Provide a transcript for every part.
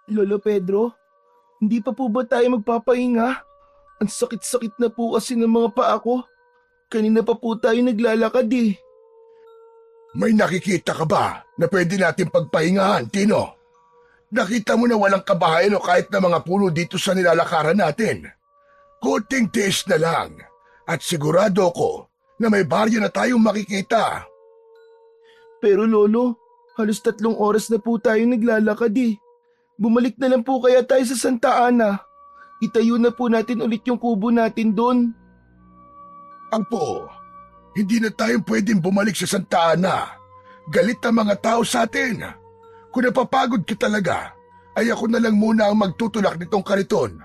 Lolo Pedro, hindi pa po ba tayo magpapahinga? Ang sakit-sakit na po kasi ng mga paa ko. Kanina pa po tayo naglalakad eh. May nakikita ka ba na pwede natin pagpahingahan, Tino? Nakita mo na walang kabahayan o kahit na mga puno dito sa nilalakaran natin. Kunting tiis na lang at sigurado ko na may baryo na tayong makikita. Pero Lolo, halos 3 oras na po tayo naglalakad eh. Bumalik na lang po kaya tayo sa Santa Ana. Itayo na po natin ulit yung kubo natin doon. Apo, hindi na tayong pwedeng bumalik sa Santa Ana. Galit ang mga tao sa atin. Kung napapagod ka talaga, ay ako na lang muna ang magtutulak nitong kariton.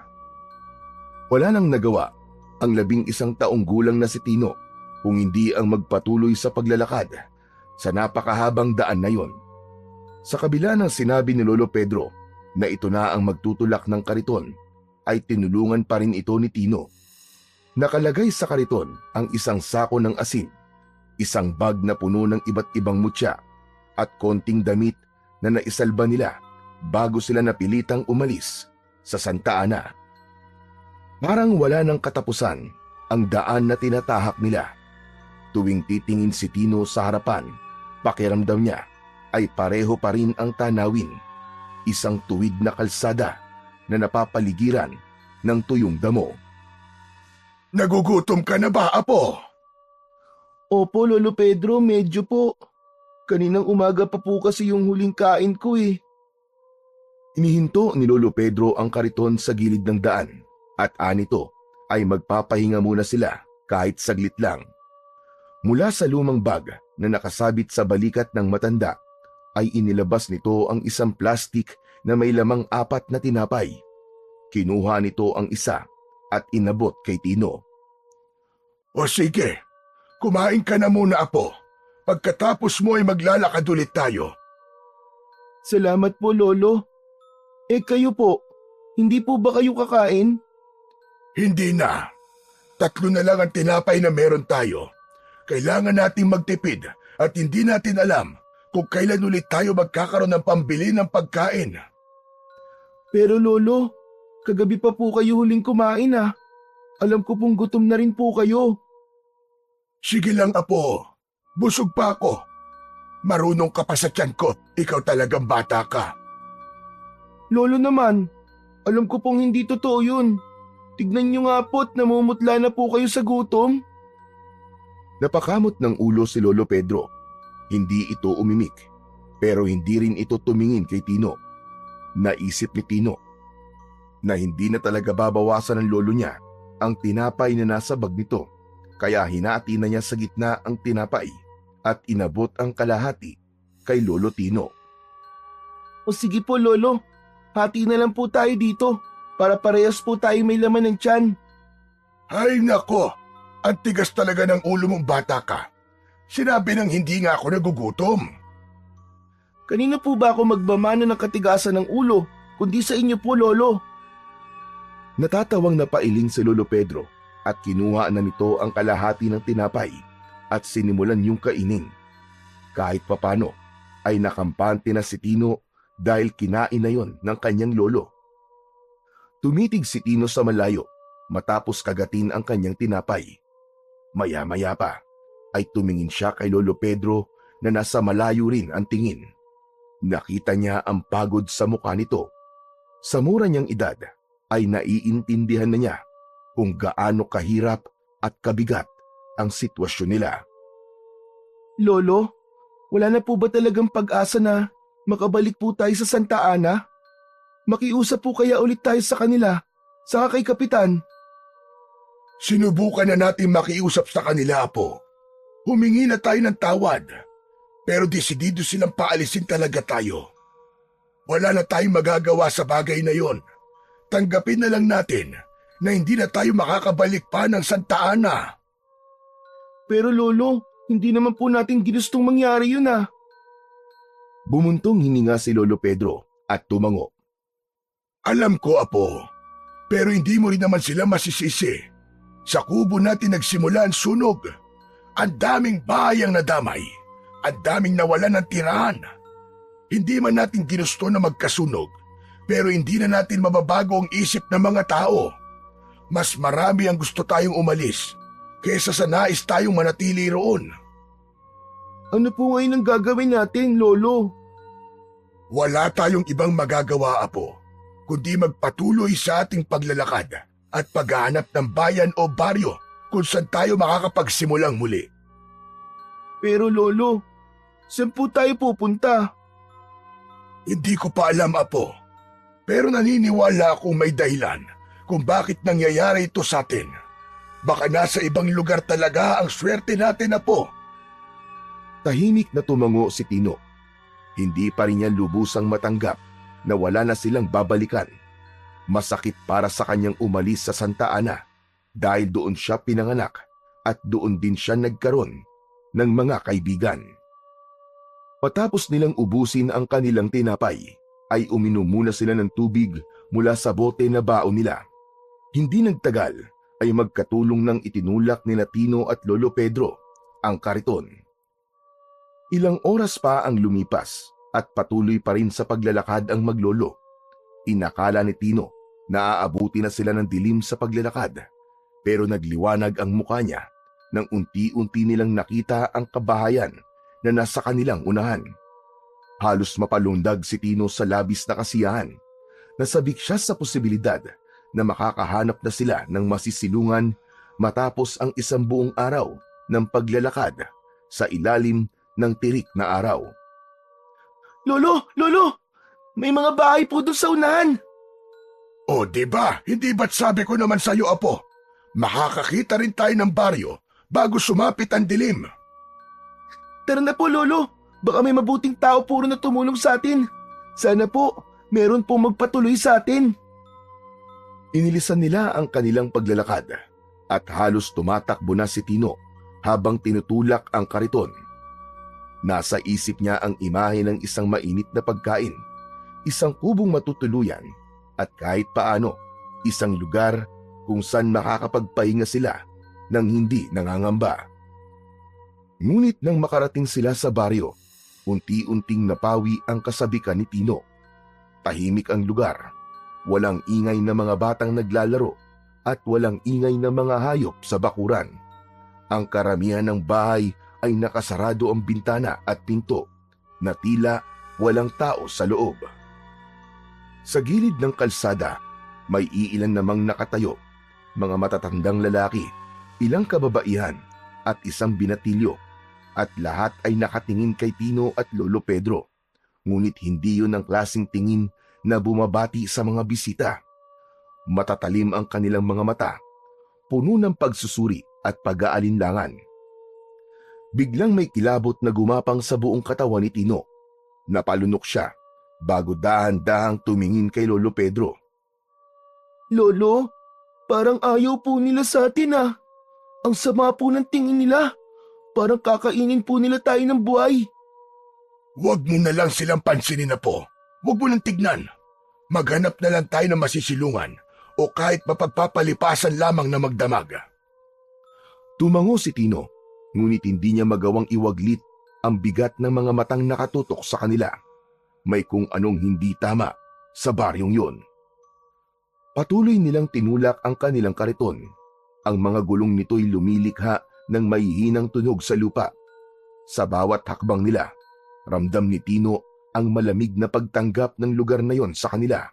Wala nang nagawa ang 11 taong gulang na si Tino kung hindi ang magpatuloy sa paglalakad sa napakahabang daan na yon. Sa kabila ng sinabi ni Lolo Pedro na ito na ang magtutulak ng kariton, ay tinulungan pa rin ito ni Tino. Nakalagay sa kariton ang isang sako ng asin, isang bag na puno ng iba't ibang mutya at konting damit na naisalba nila bago sila napilitang umalis sa Santa Ana. Parang wala ng katapusan ang daan na tinatahak nila. Tuwing titingin si Tino sa harapan, pakiramdam niya ay pareho pa rin ang tanawin, isang tuwid na kalsada na napapaligiran ng tuyong damo. Nagugutom ka na ba, Apo? Opo, Lolo Pedro, medyo po. Kaninang umaga pa po kasi yung huling kain ko eh. Inihinto ni Lolo Pedro ang kariton sa gilid ng daan at anito ay magpapahinga muna sila kahit saglit lang. Mula sa lumang bag na nakasabit sa balikat ng matanda ay inilabas nito ang isang plastik na may lamang 4 na tinapay. Kinuha nito ang isa at inabot kay Tino. O sige, kumain ka na muna, Apo. Pagkatapos mo ay maglalakad ulit tayo. Salamat po, Lolo. Eh kayo po, hindi po ba kayo kakain? Hindi na. 3 na lang ang tinapay na meron tayo. Kailangan nating magtipid at hindi natin alam kung kailan ulit tayo magkakaroon ng pambili ng pagkain. Pero Lolo, kagabi pa po kayo huling kumain ah. Alam ko pong gutom na rin po kayo. Sige lang, Apo. Busog pa ako. Marunong ka pa sa tiyan ko. Ikaw talagang bata ka. Lolo naman, alam ko pong hindi totoo yun. Tignan niyo nga po't namumutla na po kayo sa gutom. Napakamot ng ulo si Lolo Pedro. Hindi ito umimik, pero hindi rin ito tumingin kay Tino. Naisip ni Tino na hindi na talaga babawasan ng lolo niya ang tinapay na nasa bag nito, kaya hinati na niya sa gitna ang tinapay at inabot ang kalahati kay Lolo Tino. O sige po Lolo, hati na lang po tayo dito para parehas po tayo may laman ng tiyan. Ay nako, ang tigas talaga ng ulo mong bata ka. Sinabi nang hindi nga ako nagugutom. Kanina po ba ako magmamana ng katigasan ng ulo, kundi sa inyo po Lolo? Natatawang napailing si Lolo Pedro at kinuha na nito ang kalahati ng tinapay at sinimulan yung kainin. Kahit papano ay nakampante na si Tino dahil kinain na yon ng kanyang lolo. Tumitig si Tino sa malayo matapos kagatin ang kanyang tinapay. Maya-maya pa ay tumingin siya kay Lolo Pedro na nasa malayo rin ang tingin. Nakita niya ang pagod sa mukha nito. Sa mura niyang edad ay naiintindihan na niya kung gaano kahirap at kabigat ang sitwasyon nila. Lolo, wala na po ba talagang pag-asa na makabalik po tayo sa Santa Ana? Makiusap po kaya ulit tayo sa kanila, saka kay Kapitan. Sinubukan na natin makiusap sa kanila, Apo. Humingi na tayo ng tawad, pero desidido silang paalisin talaga tayo. Wala na tayong magagawa sa bagay na yon. Tanggapin na lang natin na hindi na tayo makakabalik pa ng Santa Ana. Pero Lolo, hindi naman po natin ginustong mangyari yun ah. Bumuntong hininga si Lolo Pedro at tumango. Alam ko, Apo, pero hindi mo rin naman sila masisisi. Sa kubo natin nagsimula ang sunog. Ang daming bahay ang nadamay. Ang daming nawalan ng tirahan. Hindi man natin ginusto na magkasunog, Pero hindi na natin mababago ang isip ng mga tao. Mas marami ang gusto tayong umalis kaysa sa nais tayong manatili roon. Ano po ngayon ang gagawin natin, Lolo? Wala tayong ibang magagawa, Apo, kundi magpatuloy sa ating paglalakad at paghahanap ng bayan o baryo kung saan tayo makakapagsimulang muli. Pero Lolo, saan po tayo pupunta? Hindi ko pa alam, Apo, pero naniniwala akong may dahilan kung bakit nangyayari ito sa atin. Baka nasa ibang lugar talaga ang swerte natin, Apo. Tahimik na tumango si Tino. Hindi pa rin niya lubusang matanggap na wala na silang babalikan. Masakit para sa kanyang umalis sa Santa Ana dahil doon siya pinanganak at doon din siya nagkaroon ng mga kaibigan. Matapos nilang ubusin ang kanilang tinapay, ay uminom muna sila ng tubig mula sa bote na baon nila. Hindi nagtagal ay magkatulong ng itinulak ni Tino at Lolo Pedro ang kariton. Ilang oras pa ang lumipas at patuloy pa rin sa paglalakad ang maglolo. Inakala ni Tino na aabuti na sila ng dilim sa paglalakad, pero nagliwanag ang mukha niya nang unti-unti nilang nakita ang kabahayan na nasa kanilang unahan. Halos mapalundag si Tino sa labis na kasiyahan. Nasabik siya sa posibilidad na makakahanap na sila ng masisilungan matapos ang isang buong araw ng paglalakad sa ilalim ng tirik na araw. Lolo! Lolo! May mga bahay po doon sa unahan! O, diba? Hindi ba't sabi ko naman sa'yo, Apo? Makakakita rin tayo ng baryo bago sumapit ang dilim. Tara na po, Lolo! Baka may mabuting tao puro na tumulong sa atin. Sana po, meron pong magpatuloy sa atin. Inilisan nila ang kanilang paglalakad at halos tumatakbo na si Tino habang tinutulak ang kariton. Nasa isip niya ang imahe ng isang mainit na pagkain, isang kubong matutuluyan at kahit paano isang lugar kung saan makakapagpahinga sila nang hindi nangangamba. Ngunit nang makarating sila sa baryo, unti-unting napawi ang kasabikan ni Tino. Tahimik ang lugar. Walang ingay na mga batang naglalaro at walang ingay na mga hayop sa bakuran. Ang karamihan ng bahay ay nakasarado ang bintana at pinto na tila walang tao sa loob. Sa gilid ng kalsada, may iilan namang nakatayo, mga matatandang lalaki, ilang kababaihan at isang binatilyo, at lahat ay nakatingin kay Tino at Lolo Pedro. Ngunit hindi yun ang klaseng tingin na bumabati sa mga bisita. Matatalim ang kanilang mga mata, puno ng pagsusuri at pag-aalinlangan. Biglang may kilabot na gumapang sa buong katawan ni Tino. Napalunok siya bago dahan-dahang tumingin kay Lolo Pedro. Lolo, parang ayaw po nila sa atin ah. Ang sama po ng tingin nila. Parang kakainin po nila tayo ng buhay. Huwag mo na lang silang pansinin, Apo. Huwag mo lang tignan. Maghanap na lang tayo ng masisilungan o kahit mapagpapalipasan lamang na magdamag. Tumango si Tino, ngunit hindi niya magawang iwaglit ang bigat ng mga matang nakatutok sa kanila. May kung anong hindi tama sa baryong yun. Patuloy nilang tinulak ang kanilang kariton. Ang mga gulong nito'y lumilikha ng mahihinang tunog sa lupa. Sa bawat hakbang nila, ramdam ni Tino ang malamig na pagtanggap ng lugar na yon sa kanila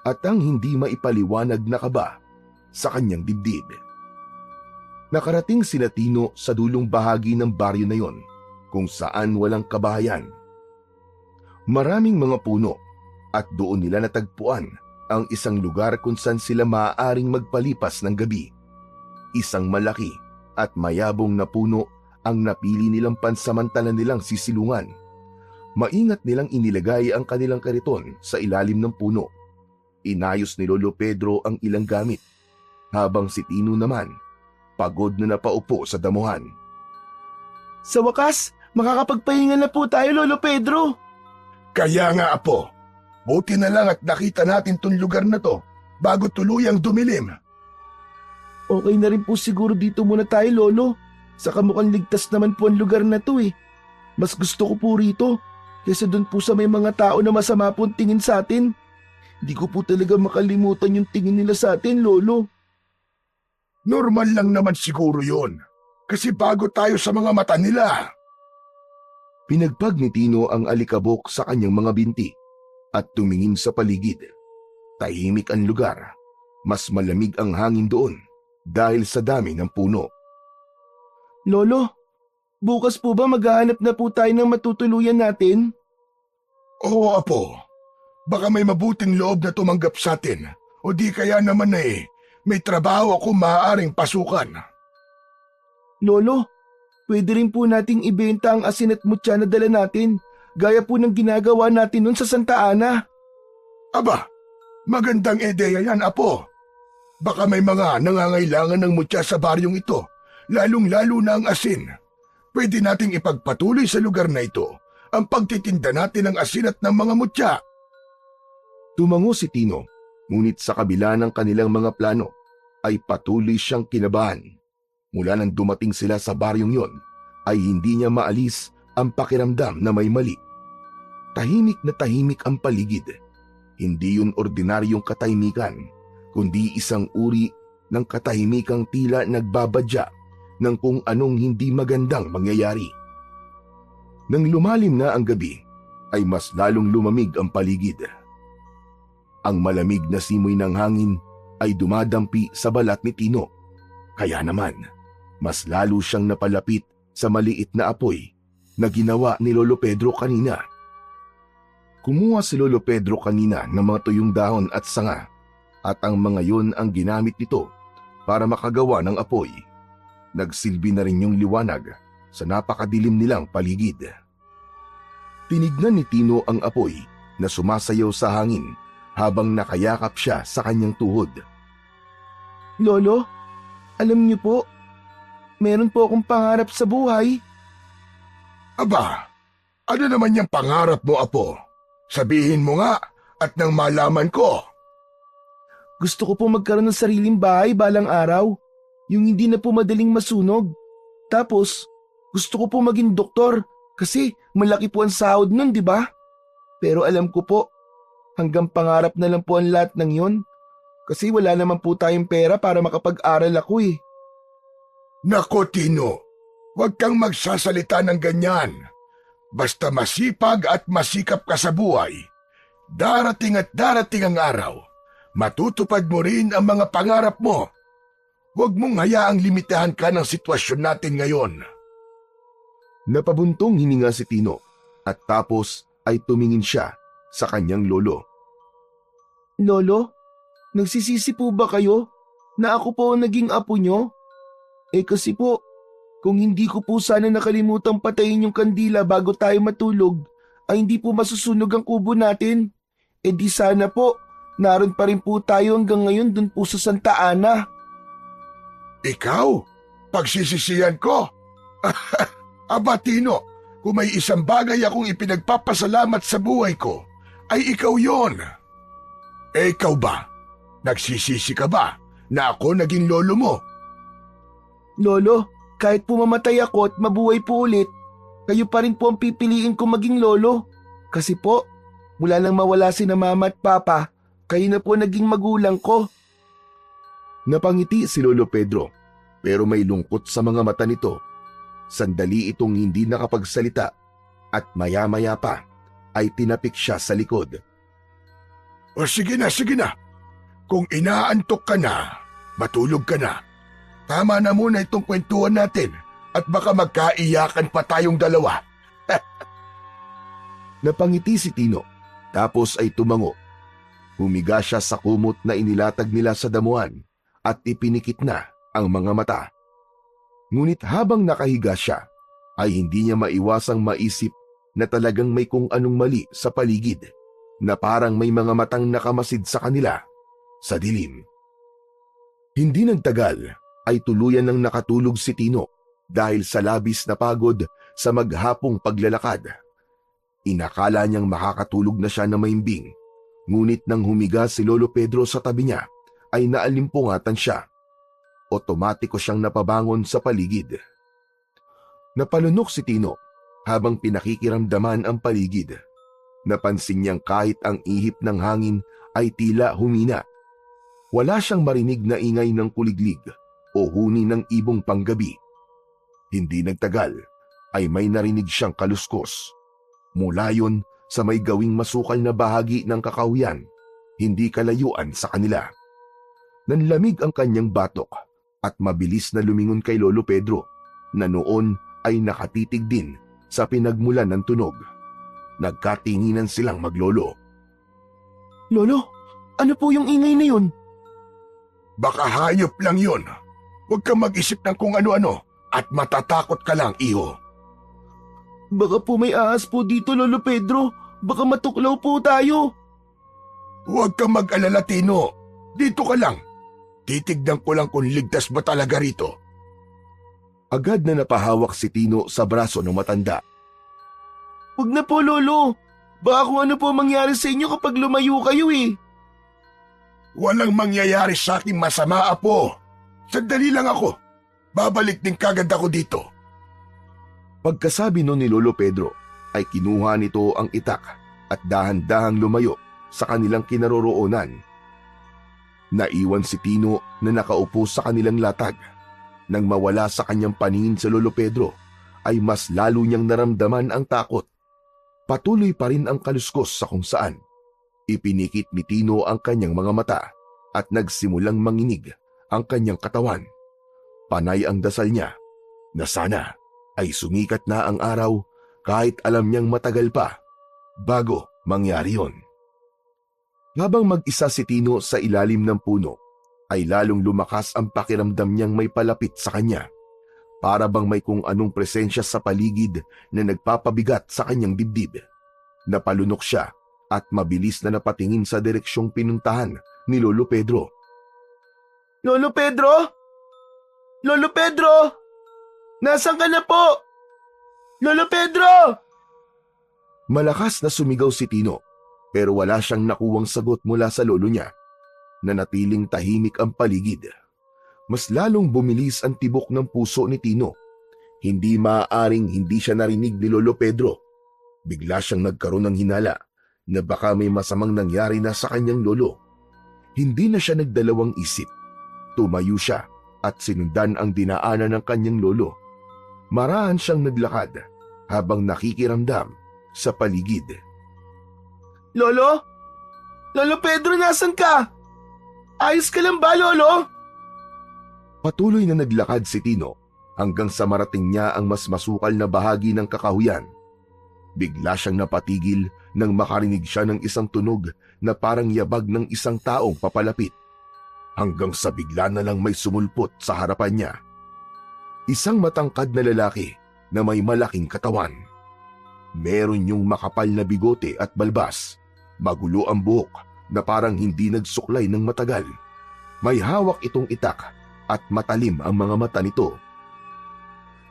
at ang hindi maipaliwanag na kaba sa kanyang dibdib. Nakarating sila Tino sa dulong bahagi ng baryo na yon kung saan walang kabahayan. Maraming mga puno at doon nila natagpuan ang isang lugar kung saan sila maaaring magpalipas ng gabi. Isang malaki at mayabong na puno ang napili nilang pansamantala nilang sisilungan. Maingat nilang inilagay ang kanilang kariton sa ilalim ng puno. Inayos ni Lolo Pedro ang ilang gamit, habang si Tino naman, pagod na napaupo sa damuhan. Sa wakas, makakapagpahinga na po tayo, Lolo Pedro. Kaya nga, Apo. Buti na lang at nakita natin tong lugar na to bago tuluyang dumilim. Okay na rin po siguro dito muna tayo, Lolo. Saka mukhang ligtas naman po ang lugar na to eh. Mas gusto ko po rito kaysa dun po sa may mga tao na masama po ang tingin sa atin. Di ko po talaga makalimutan yung tingin nila sa atin, Lolo. Normal lang naman siguro yon. Kasi bago tayo sa mga mata nila. Pinagpag ni Tino ang alikabok sa kanyang mga binti at tumingin sa paligid. Tahimik ang lugar. Mas malamig ang hangin doon dahil sa dami ng puno. Lolo, bukas po ba maghahanap na po tayo ng matutuluyan natin? Oo, Apo. Baka may mabuting loob na tumanggap sa atin. O di kaya naman may trabaho ako maaaring pasukan. Lolo, pwede rin po nating ibenta ang asin at mutya na dala natin, gaya po ng ginagawa natin nun sa Santa Ana. Aba, magandang ideya yan, Apo. Baka may mga nangangailangan ng mutya sa baryong ito, lalong-lalo na ang asin. Pwede nating ipagpatuloy sa lugar na ito ang pagtitinda natin ng asin at ng mga mutya. Tumango si Tino, ngunit sa kabila ng kanilang mga plano ay patuloy siyang kinabahan. Mula nang dumating sila sa baryong yon ay hindi niya maalis ang pakiramdam na may mali. Tahimik na tahimik ang paligid. Hindi yun ordinaryong katahimikan, kundi isang uri ng katahimikang tila nagbabadya ng kung anong hindi magandang mangyayari. Nang lumalim na ang gabi, ay mas lalong lumamig ang paligid. Ang malamig na simoy ng hangin ay dumadampi sa balat ni Tino. Kaya naman, mas lalo siyang napalapit sa maliit na apoy na ginawa ni Lolo Pedro kanina. Kumuha si Lolo Pedro kanina ng mga tuyong dahon at sanga at ang mga yon ang ginamit nito para makagawa ng apoy. Nagsilbi na rin yung liwanag sa napakadilim nilang paligid. Tinignan ni Tino ang apoy na sumasayaw sa hangin habang nakayakap siya sa kanyang tuhod. Lolo, alam niyo po, meron po akong pangarap sa buhay. Aba, ano naman yung pangarap mo, Apo? Sabihin mo nga at nang malaman ko. Gusto ko po magkaroon ng sariling bahay balang araw, yung hindi na po madaling masunog. Tapos, gusto ko po maging doktor kasi malaki po ang sahod nun, di ba? Pero alam ko po, hanggang pangarap na lang po ang lahat ng yon. Kasi wala naman po tayong pera para makapag-aral ako eh. Nako, Tino, huwag kang magsasalita ng ganyan. Basta masipag at masikap ka sa buhay, darating at darating ang araw, matutupad mo rin ang mga pangarap mo. Huwag mong hayaang limitahan ka ng sitwasyon natin ngayon. Napabuntong hininga si Tino at tapos ay tumingin siya sa kanyang lolo. Lolo, nagsisisi po ba kayo na ako po ang naging apo nyo? Eh kasi po, kung hindi ko po sana nakalimutang patayin yung kandila bago tayo matulog, ay hindi po masusunog ang kubo natin. Eh di sana po, naroon pa rin po tayo hanggang ngayon dun po sa Santa Ana. Ikaw? Pagsisisihan ko? Aba, Tino, kung may isang bagay akong ipinagpapasalamat sa buhay ko, ay ikaw yon. Eh, ikaw ba? Nagsisisi ka ba na ako naging lolo mo? Lolo, kahit po mamatay ako at mabuhay po ulit, kayo pa rin po ang pipiliin kong maging lolo. Kasi po, mula nang mawala si na mama at papa, kayo na po naging magulang ko. Napangiti si Lolo Pedro pero may lungkot sa mga mata nito. Sandali itong hindi nakapagsalita at maya-maya pa ay tinapik siya sa likod. O sige na. Kung inaantok ka na, matulog ka na. Tama na muna itong kwentuhan natin at baka magkaiyakan pa tayong dalawa. Napangiti si Tino tapos ay tumango. Humiga siya sa kumot na inilatag nila sa damuhan at ipinikit na ang mga mata. Ngunit habang nakahiga siya, ay hindi niya maiwasang maisip na talagang may kung anong mali sa paligid, na parang may mga matang nakamasid sa kanila sa dilim. Hindi nagtagal ay tuluyan ng nakatulog si Tino dahil sa labis na pagod sa maghapong paglalakad. Inakala niyang makakatulog na siya na maimbing, ngunit nang humiga si Lolo Pedro sa tabi niya ay naalimpungatan siya. Otomatiko siyang napabangon sa paligid. Napalunok si Tino habang pinakikiramdaman ang paligid. Napansin niyang kahit ang ihip ng hangin ay tila humina. Wala siyang marinig na ingay ng kuliglig o huni ng ibong panggabi. Hindi nagtagal ay may narinig siyang kaluskos. Mula yon sa may gawing masukal na bahagi ng kakahuyan, hindi kalayuan sa kanila. Nanlamig ang kanyang batok at mabilis na lumingon kay Lolo Pedro na noon ay nakatitig din sa pinagmulan ng tunog. Nagkatinginan silang maglolo. Lolo, ano po yung ingay na yun? Baka hayop lang yun. Huwag kang mag-isip ng kung ano-ano at matatakot ka lang, iho. Baka po may ahas po dito, Lolo Pedro. Baka matuklaw po tayo. Huwag kang mag-alala, Tino. Dito ka lang. Titignan ko lang kung ligtas ba talaga rito. Agad na napahawak si Tino sa braso ng matanda. Huwag na po, Lolo. Baka kung ano po mangyari sa inyo kapag lumayo kayo eh. Walang mangyayari sa akin masama, Apo. Sandali lang ako. Babalik din kagad ako dito. Pagkasabi nun ni Lolo Pedro ay kinuha nito ang itak at dahan-dahang lumayo sa kanilang kinaroroonan. Naiwan si Tino na nakaupo sa kanilang latag. Nang mawala sa kanyang paningin sa Lolo Pedro ay mas lalo niyang naramdaman ang takot. Patuloy pa rin ang kaluskos sa kung saan. Ipinikit ni Tino ang kanyang mga mata at nagsimulang manginig ang kanyang katawan. Panay ang dasal niya na sana ay sumikat na ang araw kahit alam niyang matagal pa bago mangyari yon. Habang mag-isa si Tino sa ilalim ng puno, ay lalong lumakas ang pakiramdam niyang may palapit sa kanya. Para bang may kung anong presensya sa paligid na nagpapabigat sa kanyang dibdib. Napalunok siya at mabilis na napatingin sa direksyong pinuntahan ni Lolo Pedro. Lolo Pedro? Lolo Pedro? Nasaan ka na po? Lolo Pedro! Malakas na sumigaw si Tino pero wala siyang nakuwang sagot mula sa lolo niya. Nanatiling tahimik ang paligid. Mas lalong bumilis ang tibok ng puso ni Tino. Hindi maaaring hindi siya narinig ni Lolo Pedro. Bigla siyang nagkaroon ng hinala na baka may masamang nangyari na sa kanyang lolo. Hindi na siya nagdalawang isip. Tumayo siya at sinundan ang dinaanan ng kanyang lolo. Marahan siyang naglakad habang nakikiramdam sa paligid. Lolo? Lolo Pedro, nasan ka? Ayos ka lang ba, Lolo? Patuloy na naglakad si Tino hanggang sa marating niya ang mas masukal na bahagi ng kakahuyan. Bigla siyang napatigil nang makarinig siya ng isang tunog na parang yabag ng isang taong papalapit. Hanggang sa bigla na lang may sumulpot sa harapan niya. Isang matangkad na lalaki na may malaking katawan. Meron yung makapal na bigote at balbas. Magulo ang buhok na parang hindi nagsuklay ng matagal. May hawak itong itak at matalim ang mga mata nito.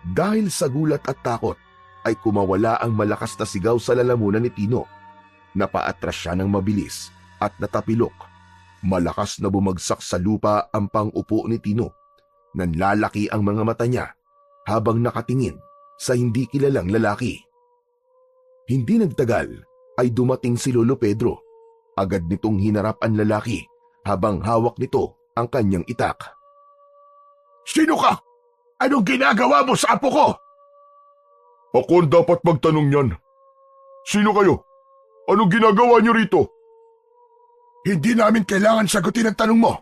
Dahil sa gulat at takot ay kumawala ang malakas na sigaw sa lalamunan ni Tino. Napaatras siya ng mabilis at natapilok. Malakas na bumagsak sa lupa ang pang-upo ni Tino. Nanlalaki ang mga mata niya habang nakatingin sa hindi kilalang lalaki. Hindi nagtagal ay dumating si Lolo Pedro. Agad nitong hinarap ang lalaki habang hawak nito ang kanyang itak. Sino ka? Anong ginagawa mo sa apo ko? Ako ang dapat magtanong niyan. Sino kayo? Anong ginagawa niyo rito? Hindi namin kailangan sagutin ang tanong mo.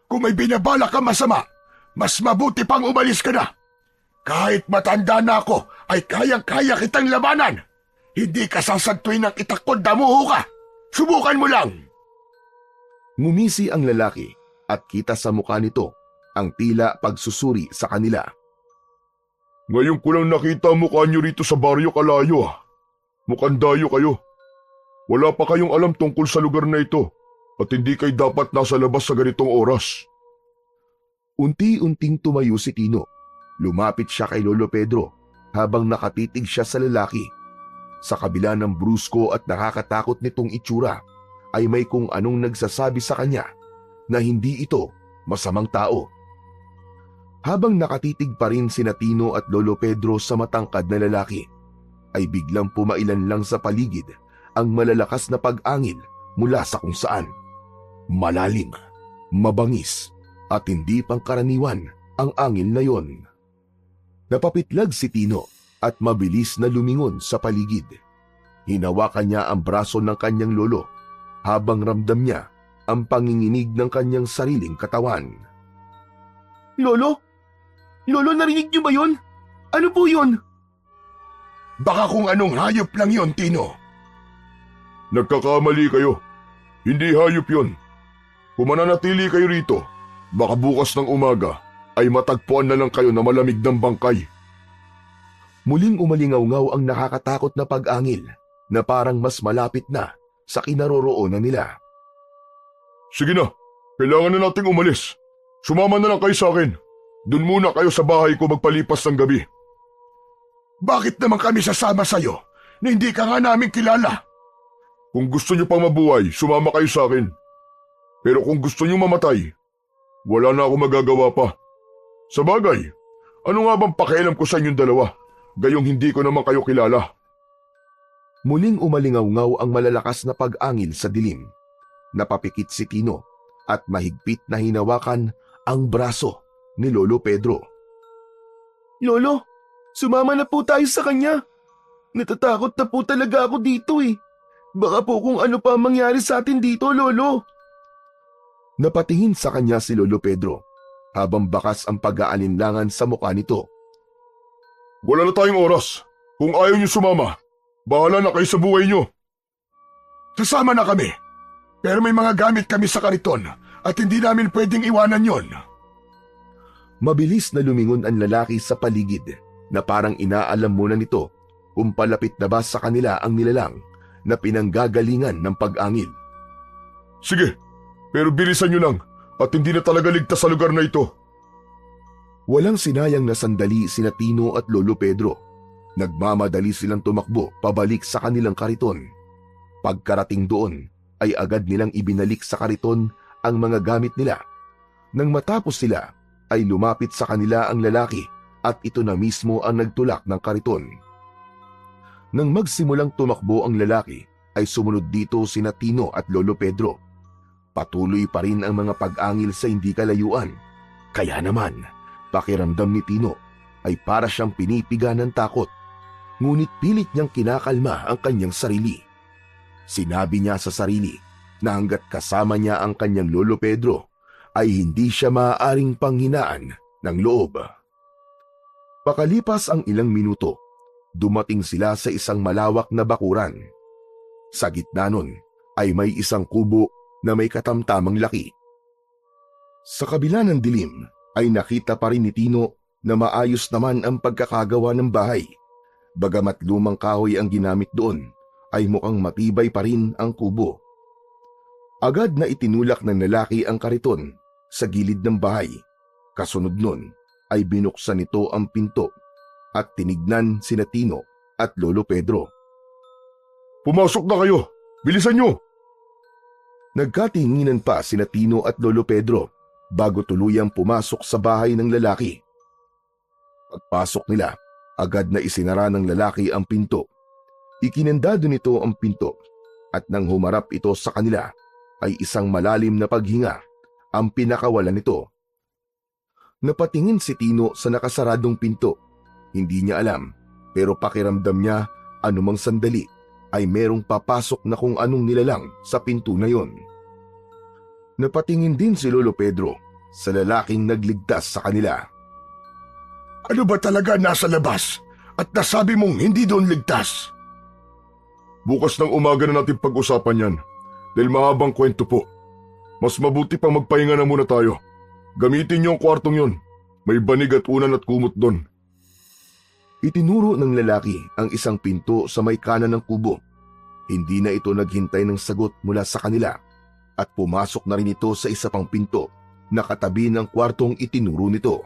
Kung may binabala ka masama, mas mabuti pang umalis ka na. Kahit matanda na ako, ay kayang-kaya kitang labanan. Hindi ka sasantuin ng itak ko, damuho ka. Subukan mo lang. Ngumisi ang lalaki at kita sa mukha nito ang tila pagsusuri sa kanila. Ngayon ko lang nakita ang mukha niyo rito sa baryo Kalayo. Mukhang dayo kayo. Wala pa kayong alam tungkol sa lugar na ito at hindi kayo dapat nasa labas sa ganitong oras. Unti-unting tumayo si Tino. Lumapit siya kay Lolo Pedro habang nakatitig siya sa lalaki. Sa kabila ng brusko at nakakatakot nitong itsura, ay may kung anong nagsasabi sa kanya na hindi ito masamang tao. Habang nakatitig pa rin sina Tino at Lolo Pedro sa matangkad na lalaki, ay biglang pumailan lang sa paligid ang malalakas na pag-angil mula sa kung saan. Malalim, mabangis, at hindi pangkaraniwan ang angin na yon. Napapitlag si Tino at mabilis na lumingon sa paligid. Hinawakan niya ang braso ng kanyang lolo habang ramdam niya ang panginginig ng kanyang sariling katawan. Lolo? Lolo, narinig niyo ba yun? Ano po yun? Baka kung anong hayop lang yon, Tino. Nagkakamali kayo. Hindi hayop yon. Kung mananatili kayo rito, baka bukas ng umaga ay matagpuan na lang kayo na malamig ng bangkay. Muling umalingaw-ngaw ang nakakatakot na pag-angil na parang mas malapit na sa kinaroroonan nila. Sige na, kailangan na nating umalis. Sumama na lang kayo sa akin. Doon muna kayo sa bahay ko magpalipas ng gabi. Bakit naman kami sasama sa'yo na hindi ka nga namin kilala? Kung gusto niyo pang mabuhay, sumama kayo sa akin. Pero kung gusto niyo mamatay, wala na ako magagawa pa. Sa bagay, ano nga bang pakialam ko sa inyong dalawa? Gayong hindi ko naman kayo kilala. Muling umalingaw-ngaw ang malalakas na pag-angil sa dilim. Napapikit si Tino at mahigpit na hinawakan ang braso ni Lolo Pedro. Lolo, sumama na po tayo sa kanya. Natatakot na po talaga ako dito eh. Baka po kung ano pa ang mangyari sa atin dito, Lolo. Napatingin sa kanya si Lolo Pedro habang bakas ang pag-aalinlangan sa mukha nito. Wala na tayong oras. Kung ayaw niyo sumama, bahala na kayo sa buhay niyo. Sasama na kami. Pero may mga gamit kami sa kariton at hindi namin pwedeng iwanan yon. Mabilis na lumingon ang lalaki sa paligid na parang inaalam muna nito kung palapit na ba sa kanila ang nilalang na pinanggagalingan ng pag-angil. Sige, pero bilisan niyo lang at hindi na talaga ligtas sa lugar na ito. Walang sinayang na sandali sina Tino at Lolo Pedro. Nagmamadali silang tumakbo pabalik sa kanilang kariton. Pagkarating doon ay agad nilang ibinalik sa kariton ang mga gamit nila. Nang matapos sila ay lumapit sa kanila ang lalaki at ito na mismo ang nagtulak ng kariton. Nang magsimulang tumakbo ang lalaki ay sumunod dito sina Tino at Lolo Pedro. Patuloy pa rin ang mga pag-angil sa hindi kalayuan. Kaya naman, pakiramdam ni Tino ay para siyang pinipiga ng takot. Ngunit pilit niyang kinakalma ang kanyang sarili. Sinabi niya sa sarili na hanggat kasama niya ang kanyang Lolo Pedro ay hindi siya maaaring panghinaan ng loob. Pakalipas ang ilang minuto, dumating sila sa isang malawak na bakuran. Sa gitna nun ay may isang kubo na may katamtamang laki. Sa kabila ng dilim ay nakita pa rin ni Tino na maayos naman ang pagkakagawa ng bahay. Bagamat lumang kahoy ang ginamit doon, ay mukhang matibay pa rin ang kubo. Agad na itinulak ng lalaki ang kariton sa gilid ng bahay. Kasunod nun ay binuksan nito ang pinto at tinignan sina Tino at Lolo Pedro. Pumasok na kayo! Bilisan nyo! Nagkatinginan pa sina Tino at Lolo Pedro bago tuluyang pumasok sa bahay ng lalaki. Pagpasok nila, agad na isinara ng lalaki ang pinto. Ikinandado nito ang pinto at nang humarap ito sa kanila ay isang malalim na paghinga ang pinakawalan nito. Napatingin si Tino sa nakasaradong pinto. Hindi niya alam pero pakiramdam niya anumang sandali ay merong papasok na kung anong nilalang sa pinto na yon. Napatingin din si Lolo Pedro sa lalaking nagligtas sa kanila. Ano ba talaga nasa labas at nasabi mong hindi doon ligtas? Bukas ng umaga na natin pag-usapan yan dahil mahabang kwento po. Mas mabuti pang magpahinga na muna tayo. Gamitin niyo ang kwartong yon. May banig at unan at kumot doon. Itinuro ng lalaki ang isang pinto sa may kanan ng kubo. Hindi na ito naghintay ng sagot mula sa kanila at pumasok na rin ito sa isa pang pinto na katabi ng kwartong itinuro nito.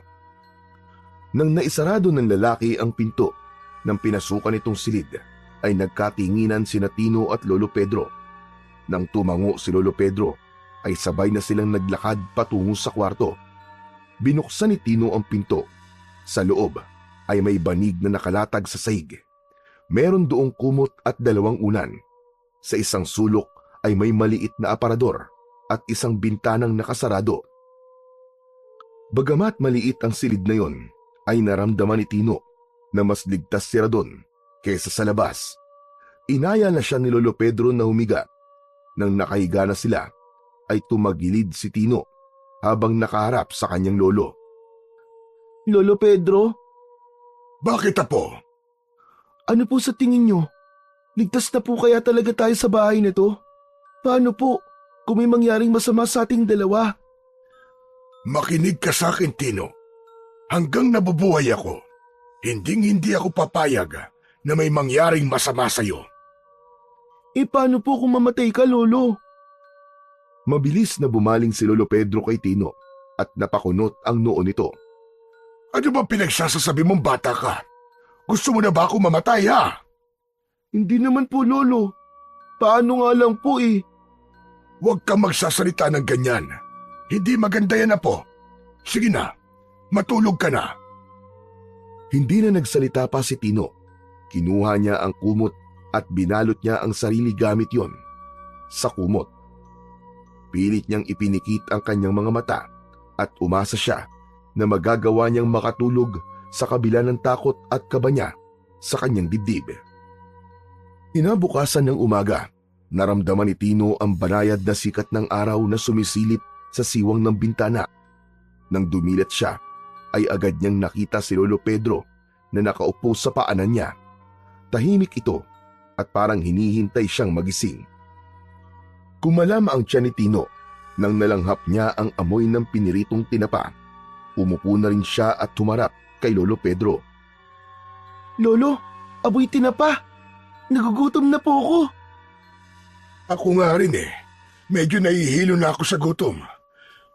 Nang naisarado ng lalaki ang pinto, nang pinasukan itong silid, ay nagkatinginan sina Tino at Lolo Pedro. Nang tumango si Lolo Pedro, ay sabay na silang naglakad patungo sa kwarto. Binuksan ni Tino ang pinto. Sa loob ay may banig na nakalatag sa sahig. Meron doong kumot at 2 unan. Sa isang sulok ay may maliit na aparador at isang bintanang nakasarado. Bagamat maliit ang silid na yon, ay naramdaman ni Tino na mas ligtas siya doon kesa sa labas. Inaya na siya ni Lolo Pedro na humiga. Nang nakahiga na sila, ay tumagilid si Tino habang nakaharap sa kanyang lolo. Lolo Pedro, Bakit, Apo? ano po sa tingin nyo? Ligtas na po kaya talaga tayo sa bahay na to? Paano po kung may mangyaring masama sa ating dalawa? Makinig ka sa akin, Tino. Hanggang nabubuhay ako, hindi ako papayag na may mangyaring masama sa'yo. Paano po kung mamatay ka, Lolo? Mabilis na bumaling si Lolo Pedro kay Tino at napakunot ang noo nito. Ano ba pinagsasasabi mong bata ka? Gusto mo na ba ako mamatay, ha? Hindi naman po, Lolo. Paano nga lang po Huwag kang magsasalita ng ganyan. Hindi maganda yan, Apo. Sige na, matulog ka na. Hindi na nagsalita pa si Tino. Kinuha niya ang kumot at binalot niya ang sarili gamit yon sa kumot. Pilit niyang ipinikit ang kanyang mga mata at umasa siya na magagawa niyang makatulog sa kabila ng takot at kaba niya sa kanyang dibdib. Inabukasan ng umaga, naramdaman ni Tino ang banayad na sikat ng araw na sumisilip sa siwang ng bintana. Nang dumilat siya, ay agad niyang nakita si Lolo Pedro na nakaupo sa paanan niya. Tahimik ito at parang hinihintay siyang magising. Kumalam ang tiyan ni Tino nang nalanghap niya ang amoy ng piniritong tinapa. Umupo na rin siya at tumarap kay Lolo Pedro. Lolo, aboy tinapa. Nagugutom na po ako. Ako nga rin Medyo nahihilo na ako sa gutom.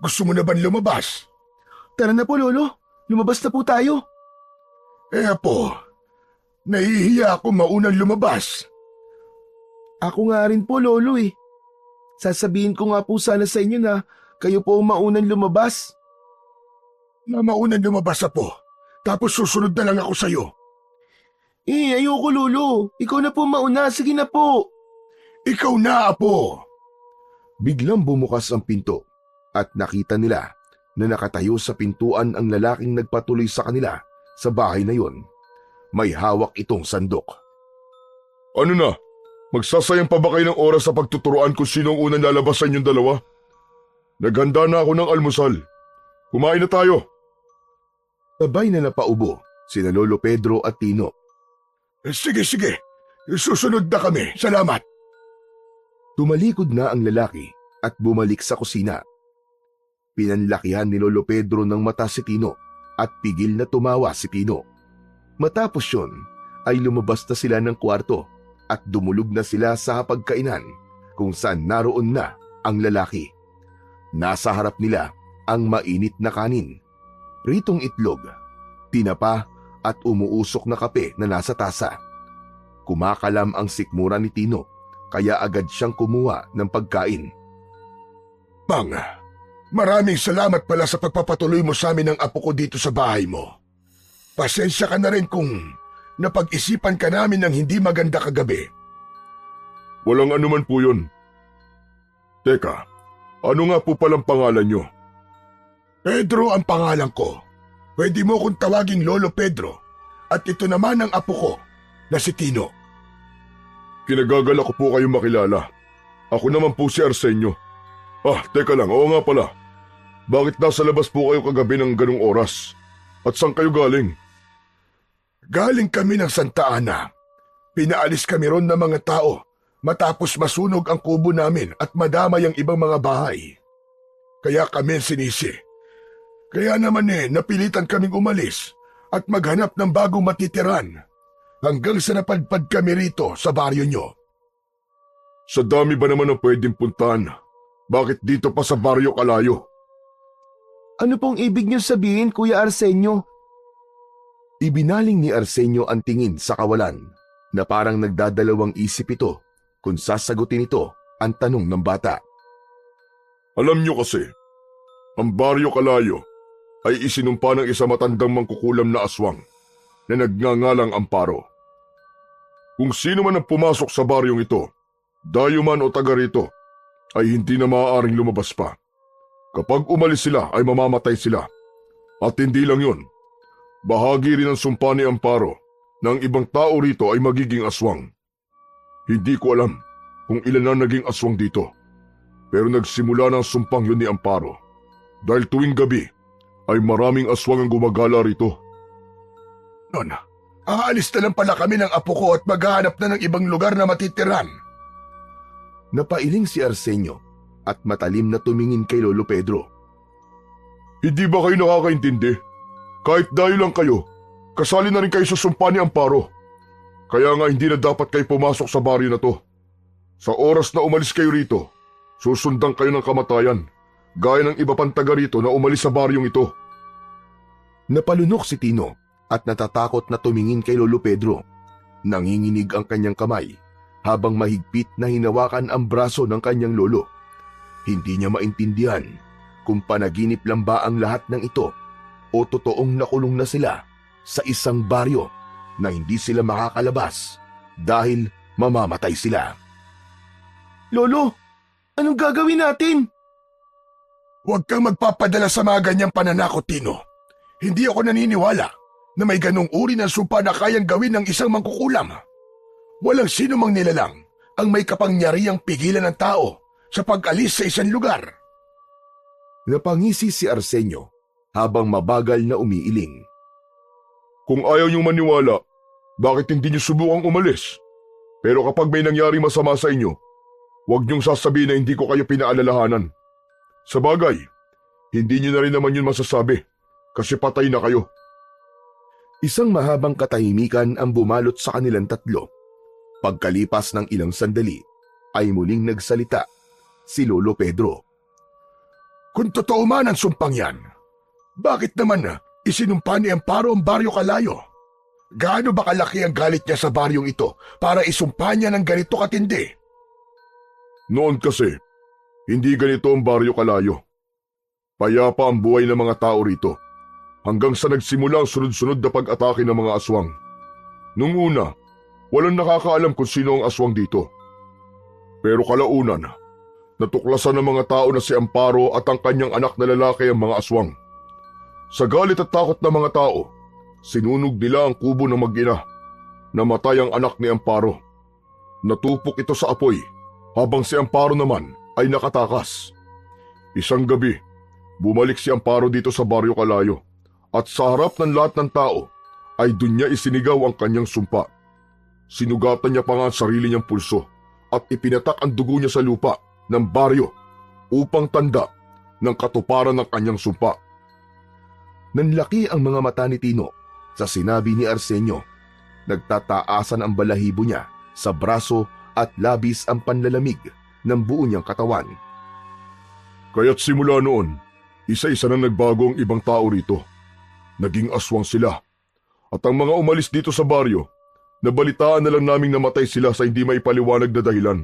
Gusto mo na ba lumabas? Tara na po, Lolo. Lumabas na po tayo. Apo, nahihiya ako maunang lumabas. Ako nga rin po, Lolo Sasabihin ko nga po sana sa inyo na kayo po ang maunang lumabas. Na maunang lumabas, Apo. Tapos susunod na lang ako sa'yo. Ayoko, Lolo. Ikaw na po mauna. Sige na po. Ikaw na, Apo. Biglang bumukas ang pinto at nakita nila na nakatayo sa pintuan ang lalaking nagpatuloy sa kanila sa bahay na yon. May hawak itong sandok. Ano na? Magsasayang pa ba kayo ng oras sa pagtuturoan kung sino ang unang lalabas sa inyong dalawa? Naghanda na ako ng almusal. Kumain na tayo. Sabay na napaubo sina Lolo Pedro at Tino. Sige. Susunod na kami. Salamat. Tumalikod na ang lalaki at bumalik sa kusina. Pinanlakihan ni Lolo Pedro ng mata si Tino at pigil na tumawa si Tino. Matapos yun ay lumabas na sila ng kwarto at dumulog na sila sa hapagkainan kung saan naroon na ang lalaki. Nasa harap nila ang mainit na kanin, pritong itlog, tinapa at umuusok na kape na nasa tasa. Kumakalam ang sikmura ni Tino kaya agad siyang kumuha ng pagkain. Mang, maraming salamat pala sa pagpapatuloy mo sa amin ng apo ko dito sa bahay mo. Pasensya ka na rin kung napag-isipan ka namin ng hindi maganda kagabi. Walang anuman po yun. Teka, ano nga po palang pangalan nyo? Pedro ang pangalan ko. Pwede mo kong tawaging Lolo Pedro. At ito naman ang apo ko na si Tino. Kinagagalak ko po kayo makilala. Ako naman po si Arsenio. Teka lang, oo nga pala. Bakit nasa labas po kayo kagabi ng ganong oras? At saan kayo galing? Galing kami ng Santa Ana. Pinaalis kami ron ng mga tao matapos masunog ang kubo namin at madamay ang ibang mga bahay. Kaya kami sinisi. Kaya naman napilitan kaming umalis at maghanap ng bagong matitiran hanggang sa napadpad kami rito sa baryo nyo. Sa dami ba naman ang pwedeng puntahan? Bakit dito pa sa baryo kalayo? Ano pong ibig niyo sabihin, Kuya Arsenio? Ibinaling ni Arsenio ang tingin sa kawalan na parang nagdadalawang isip ito kung sasagutin ito ang tanong ng bata. Alam nyo kasi, ang baryo kalayo ay isinumpa ng isa matandang mangkukulam na aswang na nagngangalang Amparo. Kung sino man ang pumasok sa baryong ito, dayo man o taga rito, ay hindi na maaaring lumabas pa. Kapag umalis sila ay mamamatay sila. At hindi lang yun, bahagi rin ng sumpa ni Amparo na ang ibang tao rito ay magiging aswang. Hindi ko alam kung ilan na naging aswang dito, pero nagsimula ng sumpang yun ni Amparo dahil tuwing gabi ay maraming aswang ang gumagala rito. Nun, aalis na lang pala kami ng apo ko at maghahanap na ng ibang lugar na matitiran. Napailing si Arsenio at matalim na tumingin kay Lolo Pedro. Hindi ba kayo nakakaintindi? Kahit dayo lang kayo, kasali na rin kayo sa sumpa ni Amparo. Kaya nga hindi na dapat kayo pumasok sa baryo na to. Sa oras na umalis kayo rito, susundan kayo ng kamatayan, gaya ng iba pang taga rito na umalis sa baryong ito. Napalunok si Tino at natatakot na tumingin kay Lolo Pedro. Nanginginig ang kanyang kamay habang mahigpit na hinawakan ang braso ng kanyang lolo. Hindi niya maintindihan kung panaginip lang ba ang lahat ng ito o totoong nakulong na sila sa isang baryo na hindi sila makakalabas dahil mamamatay sila. Lolo, anong gagawin natin? Huwag kang magpapadala sa mga ganyang pananakot, Tino. Hindi ako naniniwala na may ganong uri ng sumpa na kayang gawin ng isang mangkukulam. Walang sino mang nilalang ang may kapangyarihang pigilan ng tao sa pag-alis sa isang lugar. Napangisi si Arsenio habang mabagal na umiiling. Kung ayaw niyong maniwala, bakit hindi niyo subukang umalis? Pero kapag may nangyari masama sa inyo, huwag niyong sasabihin na hindi ko kayo pinaalalahanan. Sa bagay, hindi niyo na rin naman yun masasabi kasi patay na kayo. Isang mahabang katahimikan ang bumalot sa kanilang tatlo. Pagkalipas ng ilang sandali, ay muling nagsalita si Lolo Pedro. Kung totoo man ang sumpang yan, bakit naman isinumpa ni Amparo ang baryo Kalayo? Gaano ba kalaki ang galit niya sa baryong ito para isumpa niya ng ganito katindi? Noon kasi, hindi ganito ang baryo Kalayo. Payapa ang buhay ng mga tao rito hanggang sa nagsimula ang sunod-sunod na pag-atake ng mga aswang. Nung una, walang nakakaalam kung sino ang aswang dito. Pero kalaunan, natuklasan ng mga tao na si Amparo at ang kanyang anak na lalaki ang mga aswang. Sa galit at takot ng mga tao, sinunog nila ang kubo ng mag-ina. Namatay ang anak ni Amparo. Natupok ito sa apoy habang si Amparo naman ay nakatakas. Isang gabi, bumalik si Amparo dito sa baryo Kalayo at sa harap ng lahat ng tao ay dun niya isinigaw ang kanyang sumpa. Sinugatan niya pa nga ang sarili niyang pulso at ipinatak ang dugo niya sa lupa ng baryo upang tanda ng katuparan ng kanyang sumpa. Nanlaki ang mga mata ni Tino sa sinabi ni Arsenio. Nagtataasan ang balahibo niya sa braso at labis ang panlalamig ng buo niyang katawan. Kaya't simula noon, isa-isa na nagbago ang ibang tao rito. Naging aswang sila. At ang mga umalis dito sa baryo, nabalitaan na lang naming namatay sila sa hindi maipaliwanag na dahilan.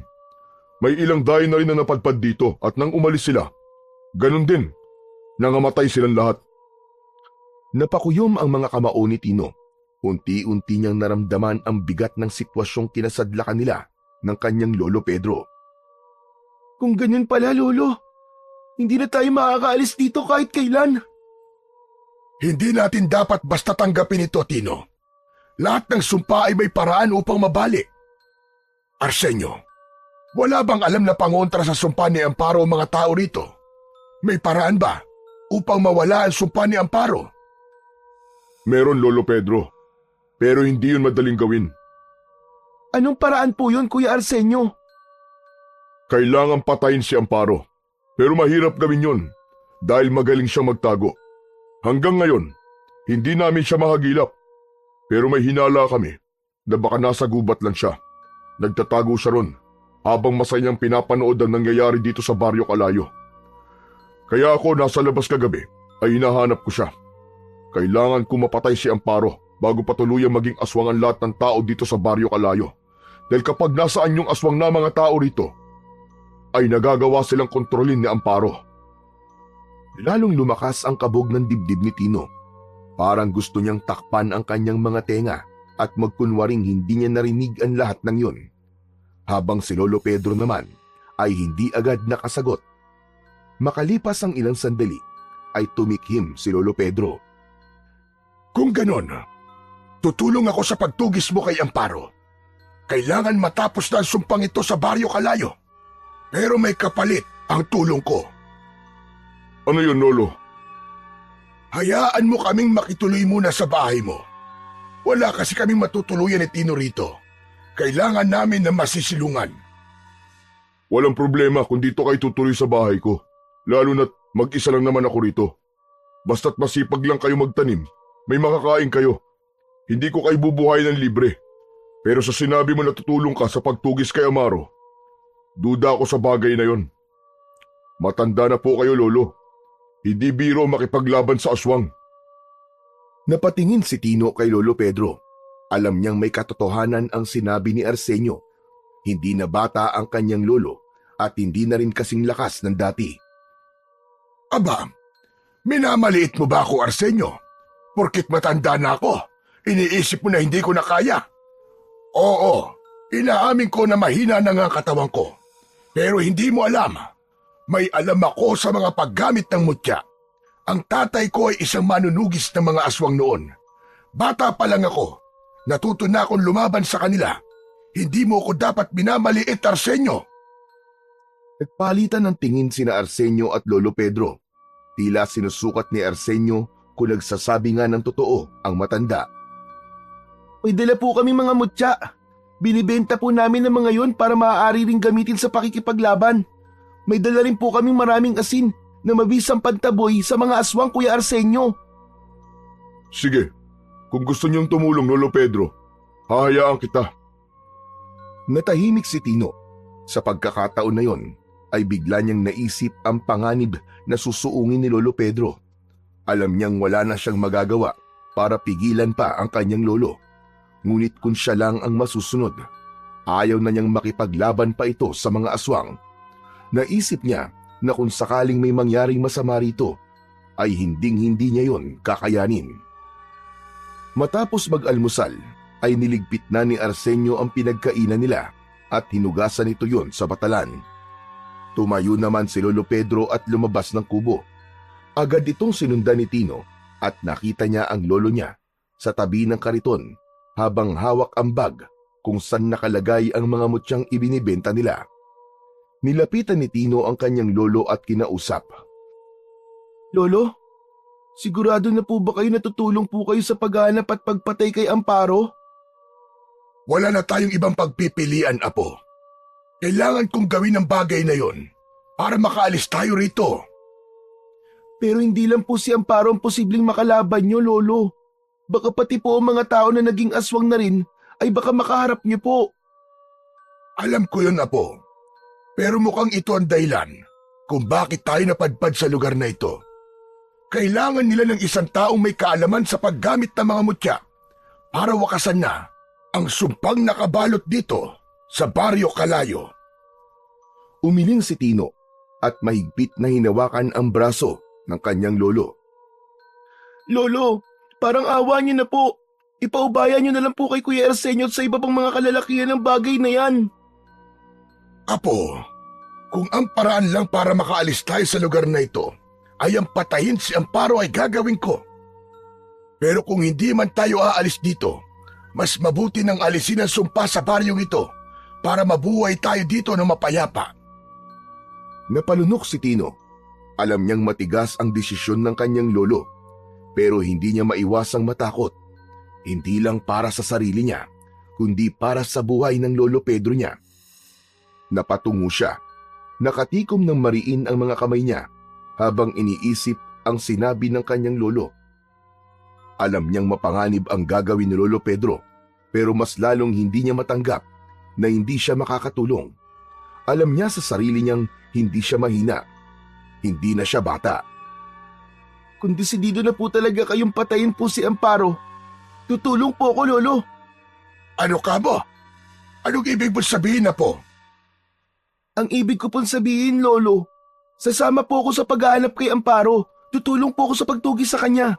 May ilang dayo na rin na napadpad dito at nang umalis sila, ganun din, nangamatay silang lahat. Napakuyom ang mga kamao ni Tino. Unti-unti niyang naramdaman ang bigat ng sitwasyong kinasadlakan nila ng kanyang lolo Pedro. Kung ganyan pala, Lolo, hindi na tayo makakaalis dito kahit kailan. Hindi natin dapat basta tanggapin ito, Tino. Lahat ng sumpa ay may paraan upang mabali. Arsenio, wala bang alam na pangontra sa sumpa ni Amparo ang mga tao rito? May paraan ba upang mawala ang sumpa ni Amparo? Meron, Lolo Pedro, pero hindi yun madaling gawin. Anong paraan po yun, Kuya Arsenio? Kailangan patayin si Amparo, pero mahirap gawin yun dahil magaling siyang magtago. Hanggang ngayon, hindi namin siya mahagilap, pero may hinala kami na baka nasa gubat lang siya. Nagtatago siya ron habang masayang pinapanood ang nangyayari dito sa baryo Kalayo. Kaya ako nasa labas kagabi ay hinahanap ko siya. Kailangan ko mapatay si Amparo bago patuluyang maging aswang ang lahat ng tao dito sa baryo Kalayo. Dahil kapag nasaan yung aswang na mga tao rito, ay nagagawa silang kontrolin ni Amparo. Lalong lumakas ang kabog ng dibdib ni Tino. Parang gusto niyang takpan ang kanyang mga tenga at magkunwaring hindi niya narinig ang lahat ng yun. Habang si Lolo Pedro naman ay hindi agad nakasagot. Makalipas ang ilang sandali ay tumikhim si Lolo Pedro. Kung ganon, tutulong ako sa pagtugis mo kay Amparo. Kailangan matapos na ang sumpang ito sa Baryo Kalayo. Pero may kapalit ang tulong ko. Ano yun, Lolo? Hayaan mo kaming makituloy muna sa bahay mo. Wala kasi kaming matutuluyan ni Tino rito. Kailangan namin na masisilungan. Walang problema kung dito kayo tutuloy sa bahay ko. Lalo na't mag-isa lang naman ako rito. Basta't masipag lang kayo magtanim, may makakain kayo. Hindi ko kayo bubuhay ng libre. Pero sa sinabi mo na tutulong ka sa pagtugis kay Amaro, duda ako sa bagay na yon. Matanda na po kayo, Lolo. Hindi biro makipaglaban sa aswang. Napatingin si Tino kay Lolo Pedro. Alam niyang may katotohanan ang sinabi ni Arsenio. Hindi na bata ang kanyang lolo at hindi na rin kasing lakas ng dati. Aba, minamaliit mo ba ako, Arsenio? Porkit matanda na ako, iniisip mo na hindi ko na kaya. Oo, inaamin ko na mahina na nga ang katawan ko. Pero hindi mo alam, may alam ako sa mga paggamit ng mutya. Ang tatay ko ay isang manunugis ng mga aswang noon. Bata pa lang ako, natuto na akong lumaban sa kanila. Hindi mo ko dapat minamaliit, Arsenio. Nagpalitan ng tingin sina Arsenio at Lolo Pedro. Tila sinusukat ni Arsenio kung nagsasabi nga ng totoo ang matanda. May dala po kami mga mutya. Binibenta po namin ang mga yon para maaari ring gamitin sa pakikipaglaban. May dala rin po kaming maraming asin na mabisang pantaboy sa mga aswang, Kuya Arsenio. Sige, kung gusto niyong tumulong, Lolo Pedro, hahayaan kita. Natahimik si Tino. Sa pagkakataon na yon ay bigla niyang naisip ang panganib na susuungin ni Lolo Pedro. Alam niyang wala na siyang magagawa para pigilan pa ang kanyang lolo. Ngunit kung siya lang ang masusunod, ayaw na niyang makipaglaban pa ito sa mga aswang. Naisip niya na kung sakaling may mangyaring masama rito, ay hinding-hindi niya yon kakayanin. Matapos mag-almusal, ay niligpit na ni Arsenio ang pinagkainan nila at hinugasan ito yon sa batalan. Tumayo naman si Lolo Pedro at lumabas ng kubo. Agad itong sinundan ni Tino at nakita niya ang lolo niya sa tabi ng kariton habang hawak ang bag kung saan nakalagay ang mga mutyang ibinibenta nila. Nilapitan ni Tino ang kanyang lolo at kinausap. Lolo, sigurado na po ba kayo natutulong po kayo sa paghahanap at pagpatay kay Amparo? Wala na tayong ibang pagpipilian, Apo. Kailangan kong gawin ang bagay na yon para makaalis tayo rito. Pero hindi lang po si Amparo ang posibleng makalaban nyo, Lolo. Baka pati po ang mga tao na naging aswang na rin ay baka makaharap nyo po. Alam ko yun, Apo. Pero mukhang ito ang dahilan kung bakit tayo napadpad sa lugar na ito. Kailangan nila ng isang taong may kaalaman sa paggamit ng mga mutya para wakasan na ang sumpang nakabalot dito sa Baryo Kalayo. Umiling si Tino at mahigpit na hinawakan ang braso ng kanyang lolo. Lolo, parang awa nyo na po. Ipaubayan nyo na lang po kay Kuya Arsenio at sa iba pang mga kalalakihan ng bagay na yan. Apo, kung ang paraan lang para makaalis tayo sa lugar na ito ay ang patayin si Amparo ay gagawin ko. Pero kung hindi man tayo aalis dito, mas mabuti nang alisin ang sumpa sa baryong ito para mabuhay tayo dito ng mapayapa. Napalunok si Tino. Alam niyang matigas ang desisyon ng kanyang lolo, pero hindi niya maiwasang matakot. Hindi lang para sa sarili niya, kundi para sa buhay ng Lolo Pedro niya. Napatungo siya. Nakatikom ng mariin ang mga kamay niya habang iniisip ang sinabi ng kanyang lolo. Alam niyang mapanganib ang gagawin ni Lolo Pedro, pero mas lalong hindi niya matanggap na hindi siya makakatulong. Alam niya sa sarili niyang hindi siya mahina. Hindi na siya bata. Kung desidido na po talaga kayong patayin po si Amparo, tutulong po ako, Lolo. Ano ka mo? Anong ibig mo sabihin, Apo? Ang ibig ko pong sabihin, Lolo, sasama po ako sa paghahanap kay Amparo. Tutulong po ako sa pagtugis sa kanya.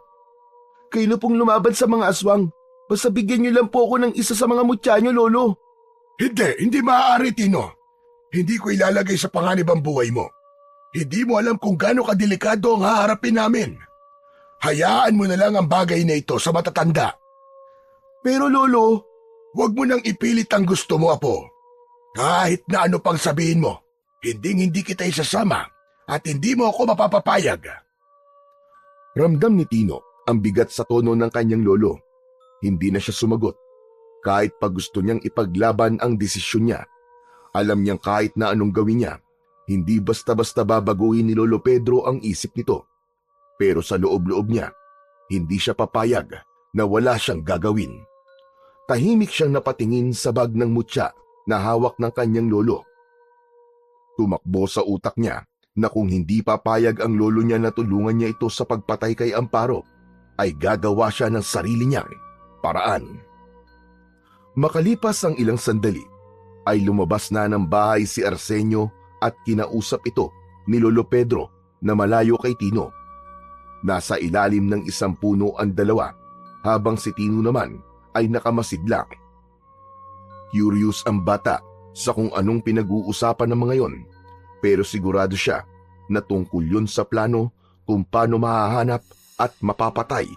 Kayo na pong lumaban sa mga aswang. Basta bigyan niyo lang po ako ng isa sa mga mutya niyo, Lolo. Hindi maaari, Tino. Hindi ko ilalagay sa panganib ang buhay mo. Hindi mo alam kung gaano kadelikado ang haharapin namin. Hayaan mo na lang ang bagay na ito sa matatanda. Pero Lolo, Huwag mo nang ipilit ang gusto mo, Apo. Kahit na ano pang sabihin mo, hindi kita isasama at hindi mo ako mapapapayag. Ramdam ni Tino ang bigat sa tono ng kanyang lolo. Hindi na siya sumagot. Kahit pa gusto niyang ipaglaban ang desisyon niya, alam niyang kahit na anong gawin niya, hindi basta-basta babaguhin ni Lolo Pedro ang isip nito. Pero sa loob-loob niya, hindi siya papayag na wala siyang gagawin. Tahimik siyang napatingin sa bag ng mutya na hawak ng kanyang lolo. Tumakbo sa utak niya na kung hindi papayag ang lolo niya na tulungan niya ito sa pagpatay kay Amparo, ay gagawa siya ng sarili niyang paraan. Makalipas ang ilang sandali, ay lumabas na ng bahay si Arsenio at kinausap ito ni Lolo Pedro na malayo kay Tino. Nasa ilalim ng isang puno ang dalawa, habang si Tino naman ay nakamasidlak. Curious ang bata sa kung anong pinag-uusapan ng mga yon, pero sigurado siya na tungkol yun sa plano kung paano mahahanap at mapapatay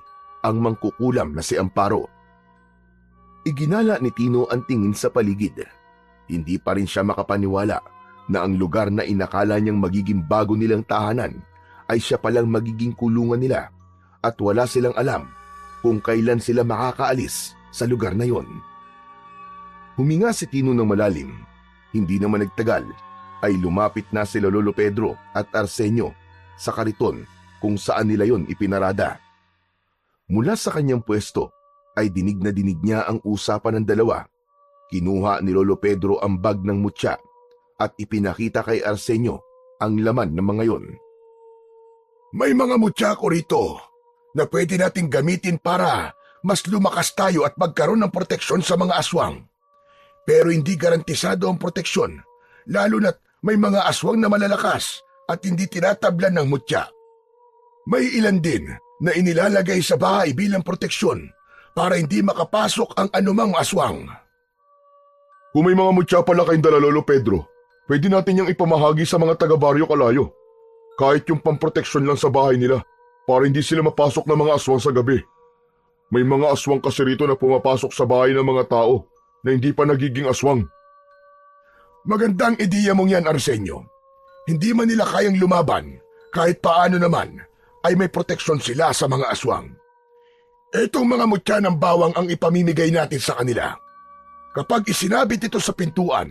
ang mangkukulam na si Amparo. Iginala ni Tino ang tingin sa paligid. Hindi pa rin siya makapaniwala na ang lugar na inakala niyang magiging bago nilang tahanan ay siya palang magiging kulungan nila at wala silang alam kung kailan sila makakaalis sa lugar na yon. Huminga si Tino ng malalim. Hindi naman nagtagal ay lumapit na sila Lolo Pedro at Arsenio sa kariton kung saan nila yon ipinarada. Mula sa kanyang pwesto ay dinig na dinig niya ang usapan ng dalawa. Kinuha ni Lolo Pedro ang bag ng mutya at ipinakita kay Arsenio ang laman ng mga yon. May mga mutya ko rito na pwede nating gamitin para mas lumakas tayo at magkaroon ng proteksyon sa mga aswang. Pero hindi garantisado ang proteksyon, lalo na't may mga aswang na malalakas at hindi tinatablan ng mutya. May ilan din na inilalagay sa bahay bilang proteksyon para hindi makapasok ang anumang aswang. Kung may mga mutya pala kayong dala, Lolo Pedro, pwede natin yung ipamahagi sa mga taga-baryo Kalayo. Kahit yung pamproteksyon lang sa bahay nila, para hindi sila mapasok ng mga aswang sa gabi. May mga aswang kasi rito na pumapasok sa bahay ng mga tao na hindi pa nagiging aswang. Magandang ideya mong yan, Arsenio. Hindi man nila kayang lumaban, kahit paano naman ay may proteksyon sila sa mga aswang. Itong mga mutya ng bawang ang ipamimigay natin sa kanila. Kapag isinabit ito sa pintuan,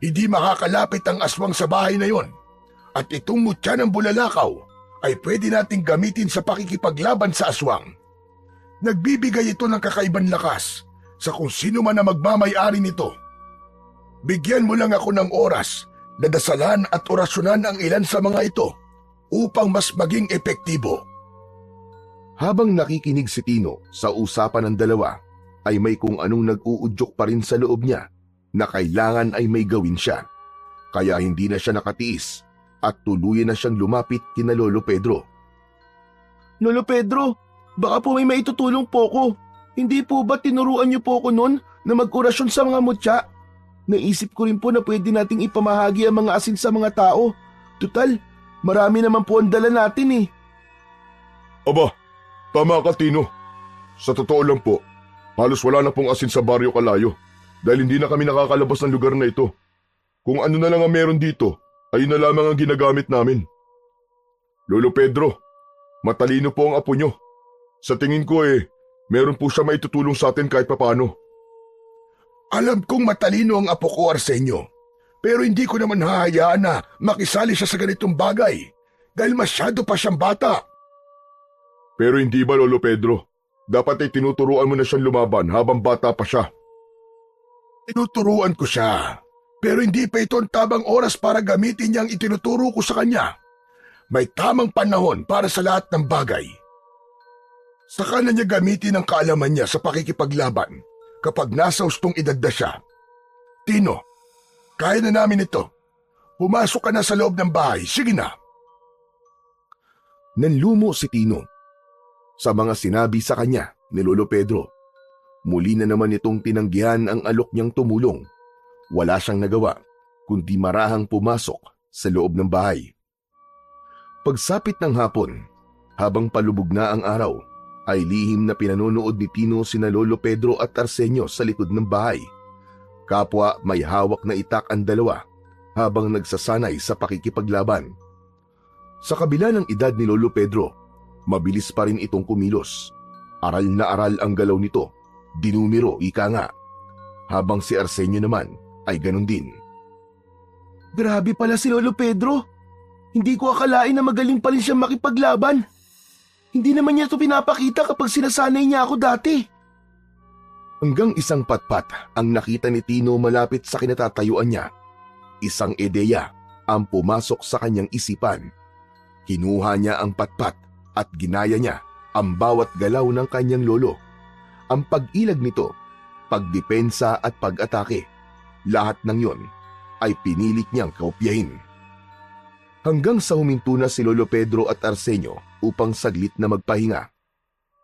hindi makakalapit ang aswang sa bahay na yon. At itong mutya ng bulalakaw ay pwede nating gamitin sa pakikipaglaban sa aswang. Nagbibigay ito ng kakaibang lakas sa kung sino man na magmamay-ari nito. Bigyan mo lang ako ng oras na dasalan at orasyonan ang ilan sa mga ito upang mas maging epektibo. Habang nakikinig si Tino sa usapan ng dalawa, ay may kung anong nag-uudyok pa rin sa loob niya na kailangan ay may gawin siya. Kaya hindi na siya nakatiis at tuluyan na siyang lumapit kina Lolo Pedro. Lolo Pedro, baka po may maitutulong po ko. Hindi po ba tinuruan niyo po ko noon na mag-orasyon sa mga mutya? Naisip ko rin po na pwede nating ipamahagi ang mga asin sa mga tao. Tutal, marami naman po ang dala natin eh. Aba, tama ka, Tino. Sa totoo lang po, halos wala na pong asin sa baryo Kalayo dahil hindi na kami nakakalabas ng lugar na ito. Kung ano na lang ang meron dito, ayun na lamang ang ginagamit namin. Lolo Pedro, matalino po ang apo nyo. Sa tingin ko meron po siya maitutulong sa atin kahit papano. Alam kong matalino ang apo ko, Arsenio, pero hindi ko naman hahayaan na makisali siya sa ganitong bagay dahil masyado pa siyang bata. Pero hindi ba, Lolo Pedro? Dapat ay tinuturuan mo na siyang lumaban habang bata pa siya. Tinuturuan ko siya, pero hindi pa ito ang tamang oras para gamitin niya ang itinuturo ko sa kanya. May tamang panahon para sa lahat ng bagay. Saka na niya gamitin ang kaalaman niya sa pakikipaglaban kapag nasa hustong edad na siya. Tino, kaya na namin ito. Pumasok ka na sa loob ng bahay, sige na. Nanlumo si Tino sa mga sinabi sa kanya ni Lolo Pedro. Muli na naman itong tinanggihan ang alok niyang tumulong. Wala siyang nagawa kundi marahang pumasok sa loob ng bahay. Pagsapit ng hapon, habang palubog na ang araw, ay lihim na pinanonood ni Tino sina Lolo Pedro at Arsenio sa likod ng bahay. Kapwa may hawak na itak ang dalawa habang nagsasanay sa pakikipaglaban. Sa kabila ng edad ni Lolo Pedro, mabilis pa rin itong kumilos. Aral na aral ang galaw nito, dinumero ika nga. Habang si Arsenio naman ay ganun din. Grabe pala si Lolo Pedro. Hindi ko akalain na magaling pa rin siya makipaglaban. Hindi naman niya ito pinapakita kapag sinasanay niya ako dati. Hanggang isang patpat ang nakita ni Tino malapit sa kinatatayuan niya. Isang ideya ang pumasok sa kanyang isipan. Kinuha niya ang patpat at ginaya niya ang bawat galaw ng kanyang lolo. Ang pag-ilag nito, pagdepensa at pag-atake, lahat ng yon ay pinilit niyang kaopyahin. Hanggang sa huminto na si Lolo Pedro at Arsenio upang saglit na magpahinga.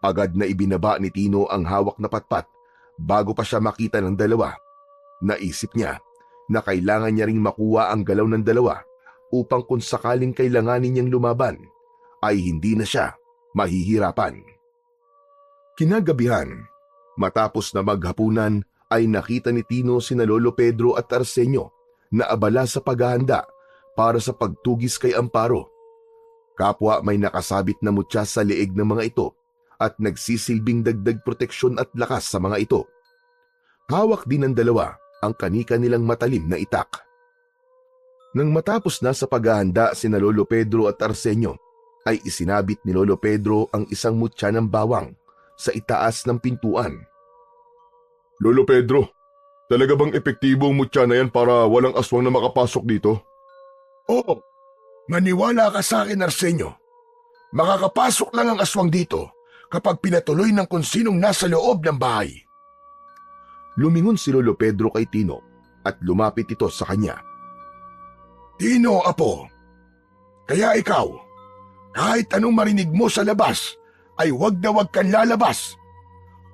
Agad na ibinaba ni Tino ang hawak na patpat bago pa siya makita ng dalawa. Naisip niya na kailangan niya ring makuha ang galaw ng dalawa upang kung sakaling kailanganin niyang lumaban, ay hindi na siya mahihirapan. Kinagabihan, matapos na maghapunan, ay nakita ni Tino sina Lolo Pedro at Arsenio na abala sa paghahanda para sa pagtugis kay Amparo. Kapwa may nakasabit na mutya sa leeg ng mga ito at nagsisilbing dagdag proteksyon at lakas sa mga ito. Hawak din ng dalawa ang kanika nilang matalim na itak. Nang matapos na sa paghahanda sina Lolo Pedro at Arsenio, ay isinabit ni Lolo Pedro ang isang mutya ng bawang sa itaas ng pintuan. Lolo Pedro, talaga bang epektibo ang mutya na yan para walang aswang na makapasok dito? Oo, maniwala ka sa akin, Arsenio. Makakapasok lang ang aswang dito kapag pinatuloy ng kung sinong nasa loob ng bahay. Lumingon si Lolo Pedro kay Tino at lumapit ito sa kanya. Tino, apo, kaya ikaw, kahit anong marinig mo sa labas, ay wag na wag kang lalabas.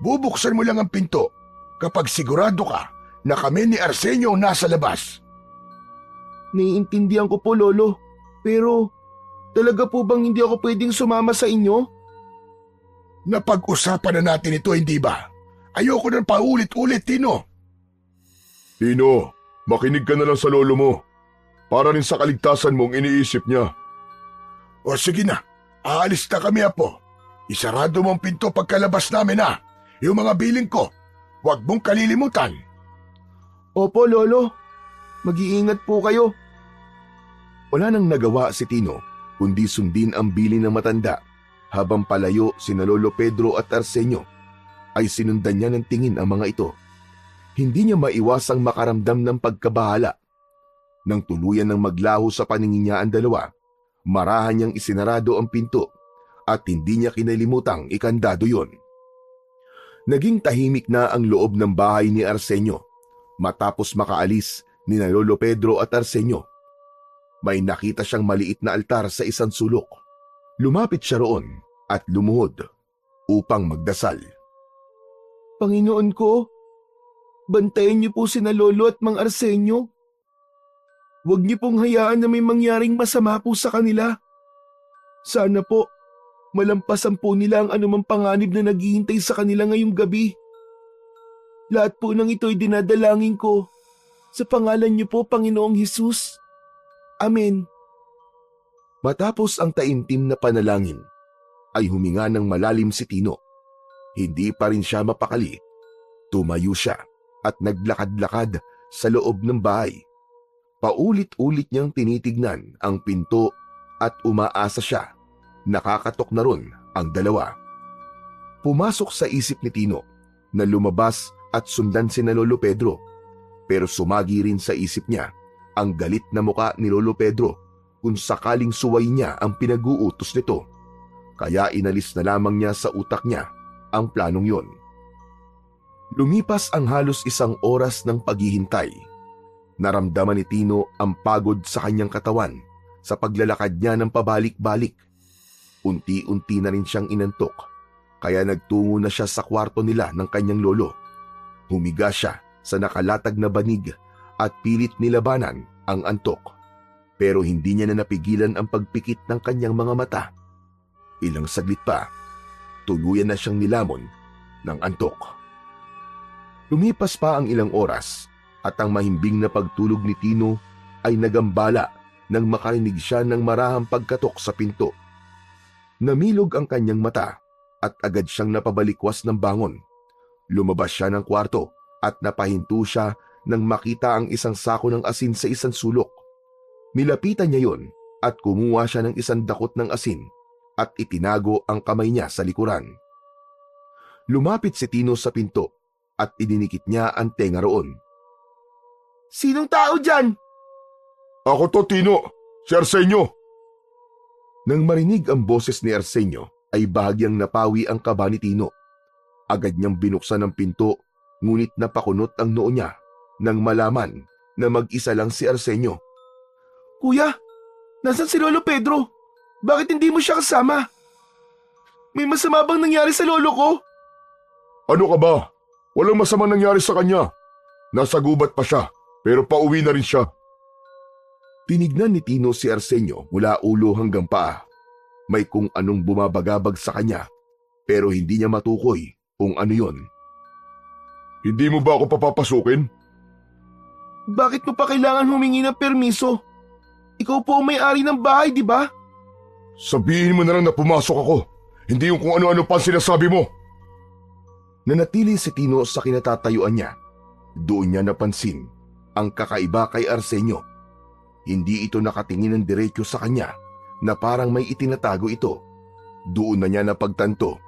Bubuksan mo lang ang pinto kapag sigurado ka na kami ni Arsenio nasa labas. Naiintindihan ko po, Lolo. Pero talaga po bang hindi ako pwedeng sumama sa inyo? Napag-usapan na natin ito, hindi ba? Ayoko nang paulit-ulit, Tino. Tino, makinig ka na lang sa lolo mo. Para rin sa kaligtasan mong iniisip niya. O sige na, aalis na kami, apo. Isarado mo ang pinto pagkalabas namin, ha? Yung mga biling ko, huwag mong kalilimutan. Opo, Lolo. Mag-iingat po kayo. Wala nang nagawa si Tino kundi sundin ang bilin ng matanda. Habang palayo sina Lolo Pedro at Arsenio, ay sinundan niya ng tingin ang mga ito. Hindi niya maiwasang makaramdam ng pagkabahala. Nang tuluyan ng maglaho sa paningin niya ang dalawa, marahan niyang isinarado ang pinto at hindi niya kinalimutang ikandado yon. Naging tahimik na ang loob ng bahay ni Arsenio matapos makaalis ni Lolo Pedro at Arsenio. May nakita siyang maliit na altar sa isang sulok. Lumapit siya roon at lumuhod upang magdasal. Panginoon ko, bantayan niyo po sina Lolo at Mang Arsenio. Huwag niyo pong hayaan na may mangyaring masama po sa kanila. Sana po, malampasan po nila ang anumang panganib na naghihintay sa kanila ngayong gabi. Lahat po ng ito'y dinadalangin ko sa pangalan niyo po, Panginoong Hesus. Amen. Matapos ang taimtim na panalangin, ay huminga ng malalim si Tino. Hindi pa rin siya mapakali. Tumayo siya at naglakad-lakad sa loob ng bahay. Paulit-ulit niyang tinitignan ang pinto at umaasa siya. Nakakatok na ron ang dalawa. Pumasok sa isip ni Tino na lumabas at sundan sina Lolo Pedro. Pero sumagi rin sa isip niya ang galit na muka ni Lolo Pedro kung sakaling suway niya ang pinag-uutos nito. Kaya inalis na lamang niya sa utak niya ang planong yon. Lumipas ang halos isang oras ng paghihintay. Naramdaman ni Tino ang pagod sa kanyang katawan sa paglalakad niya ng pabalik-balik. Unti-unti na rin siyang inantok, kaya nagtungo na siya sa kwarto nila ng kanyang lolo. Humiga siya sa nakalatag na banig at pilit nilabanan ang antok, pero hindi niya na napigilan ang pagpikit ng kanyang mga mata. Ilang saglit pa, tuluyan na siyang nilamon ng antok. Lumipas pa ang ilang oras at ang mahimbing na pagtulog ni Tino ay nagambala nang makarinig siya ng marahang pagkatok sa pinto. Namilog ang kanyang mata at agad siyang napabalikwas ng bangon. Lumabas siya ng kwarto at napahinto siya nang makita ang isang sako ng asin sa isang sulok. Nilapitan niya yon at kumuha siya ng isang dakot ng asin at itinago ang kamay niya sa likuran. Lumapit si Tino sa pinto at idinikit niya ang tenga roon. Sinong tao dyan? Ako to, Tino. Si Arsenio. Nang marinig ang boses ni Arsenio, ay bahagyang napawi ang kaba ni Tino. Agad niyang binuksan ang pinto, ngunit napakunot ang noo niya nang malaman na mag-isa lang si Arsenio. Kuya, nasan si Lolo Pedro? Bakit hindi mo siya kasama? May masama bang nangyari sa lolo ko? Ano ka ba? Walang masamang nangyari sa kanya. Nasa gubat pa siya, pero pauwi na rin siya. Tinignan ni Tino si Arsenio mula ulo hanggang paa. May kung anong bumabagabag sa kanya, pero hindi niya matukoy kung ano yon. Hindi mo ba ako papapasukin? Bakit mo pa kailangan humingi ng permiso? Ikaw po ang may-ari ng bahay, di ba? Sabihin mo na lang na pumasok ako. Hindi yung kung ano-ano pa ang sinasabi mo. Nanatili si Tino sa kinatatayuan niya. Doon niya napansin ang kakaiba kay Arsenio. Hindi ito nakatingin ng diretso sa kanya na parang may itinatago ito. Doon na niya napagtanto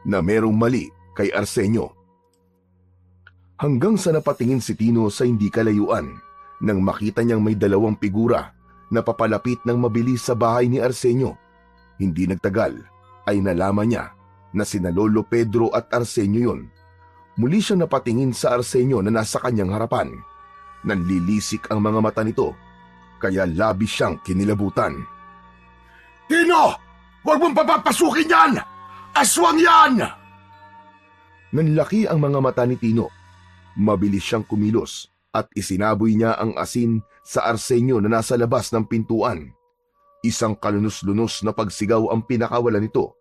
na merong mali kay Arsenio. Hanggang sa napatingin si Tino sa hindi kalayuan nang makita niyang may dalawang figura na papalapit ng mabilis sa bahay ni Arsenio. Hindi nagtagal ay nalaman niya na sina Lolo Pedro at Arsenio yon. Muli siyang napatingin sa Arsenio na nasa kanyang harapan. Nanlilisik ang mga mata nito, kaya labis siyang kinilabutan. Tino! Huwag mong papapasukin yan! Aswang yan! Nanlaki ang mga mata ni Tino. Mabilis siyang kumilos at isinaboy niya ang asin sa Arsenio na nasa labas ng pintuan. Isang kalunos-lunos na pagsigaw ang pinakawalan nito.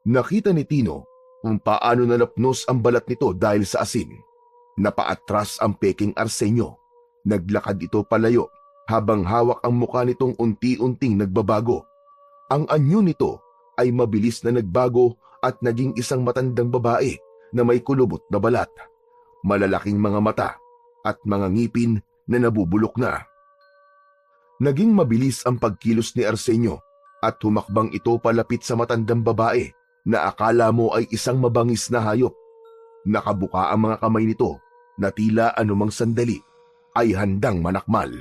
Nakita ni Tino kung paano nalapnos ang balat nito dahil sa asin. Napaatras ang peking Arsenio. Naglakad ito palayo habang hawak ang mukha nitong unti-unting nagbabago. Ang anyo nito ay mabilis na nagbago at naging isang matandang babae na may kulubot na balat, malalaking mga mata at mga ngipin na nabubulok na. Naging mabilis ang pagkilos ni Arsenio at humakbang ito palapit sa matandang babae na akala mo ay isang mabangis na hayop. Nakabuka ang mga kamay nito na tila anumang sandali ay handang manakmal.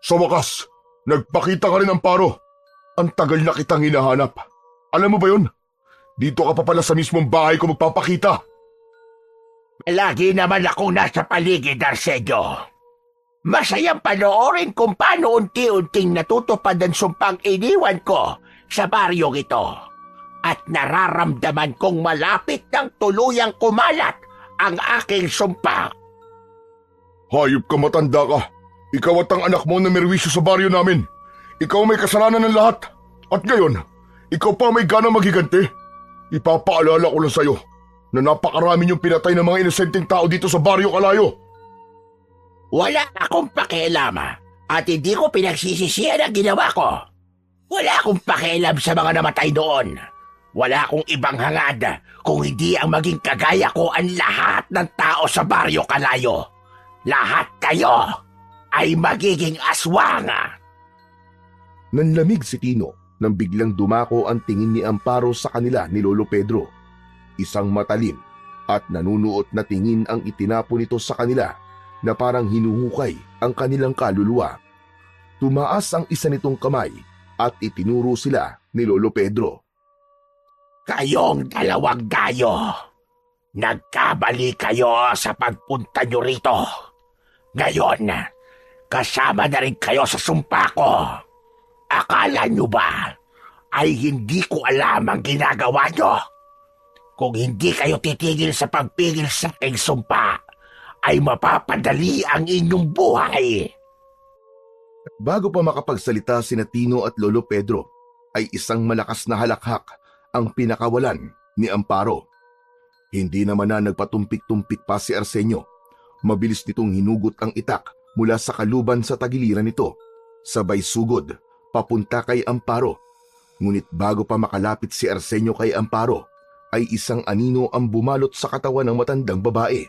Sa wakas, nagpakita ka rin ng paro. Ang tagal na kitang hinahanap. Alam mo ba yun? Dito ka pa pala sa mismong bahay ko magpapakita. Lagi naman akong nasa paligid, Arsenio. Masayang panoorin kung paano unti-unting natutupad ang sumpang iniwan ko sa baryong ito. At nararamdaman kong malapit ng tuluyang kumalat ang aking sumpa. Hayop ka, matanda ka. Ikaw at ang anak mo na merwisyo sa baryo namin. Ikaw may kasalanan ng lahat. At ngayon, ikaw pa may gana maghiganti. Ipapaalala ko lang sa'yo na napakarami niyong pinatay ng mga inosenteng tao dito sa baryo Kalayo. Wala akong pakialama at hindi ko pinagsisisihan ang ginawa ko. Wala akong pakialam sa mga namatay doon. Wala akong ibang hangad kung hindi ang maging kagaya ko ang lahat ng tao sa baryo Kalayo. Lahat kayo ay magiging aswang. Nanlamig si Tino nang biglang dumako ang tingin ni Amparo sa kanila ni Lolo Pedro. Isang matalim at nanunuot na tingin ang itinapo nito sa kanila na parang hinuhukay ang kanilang kaluluwa. Tumaas ang isa nitong kamay at itinuro sila ni Lolo Pedro. Kayong dalawang gayo, nagkabali kayo sa pagpunta nyo rito. Ngayon, kasama na rin kayo sa sumpa ko. Akala nyo ba ay hindi ko alam ang ginagawa nyo? Kung hindi kayo titigil sa pagpigil sa aking sumpa, ay mapapadali ang inyong buhay. Bago pa makapagsalita sina Tino at Lolo Pedro, ay isang malakas na halakhak ang pinakawalan ni Amparo. Hindi naman na nagpatumpik-tumpik pa si Arsenio. Mabilis nitong hinugot ang itak mula sa kaluban sa tagiliran nito. Sabay sugod, papunta kay Amparo. Ngunit bago pa makalapit si Arsenio kay Amparo, ay isang anino ang bumalot sa katawan ng matandang babae.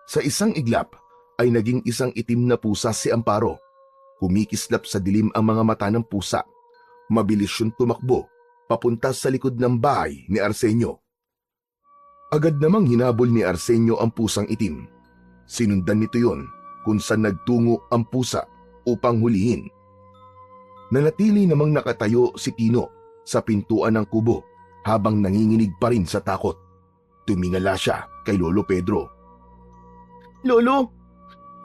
Sa isang iglap, ay naging isang itim na pusa si Amparo. Kumikislap sa dilim ang mga mata ng pusa. Mabilis siyang tumakbo, papunta sa likod ng bahay ni Arsenio. Agad namang hinabol ni Arsenio ang pusang itim. Sinundan nito yon kung saan nagtungo ang pusa upang hulihin. Nanatili namang nakatayo si Tino sa pintuan ng kubo habang nanginginig pa rin sa takot. Tumingala siya kay Lolo Pedro. Lolo!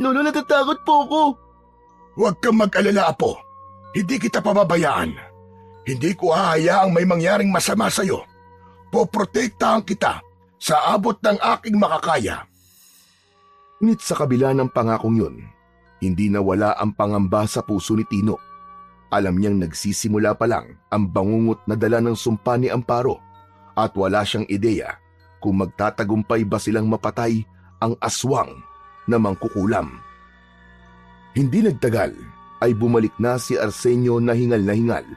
Lolo, natatakot po ako! Huwag kang mag-alala, Apo. Hindi kita pababayaan. Hindi ko hahayaang may mangyaring masama sa'yo. Poprotektahan kita sa abot ng aking makakaya. Ngunit sa kabila ng pangakong yun, hindi nawala ang pangamba sa puso ni Tino. Alam niyang nagsisimula pa lang ang bangungot na dala ng sumpa ni Amparo at wala siyang ideya kung magtatagumpay ba silang mapatay ang aswang na mangkukulam. Hindi nagtagal ay bumalik na si Arsenio na hingal.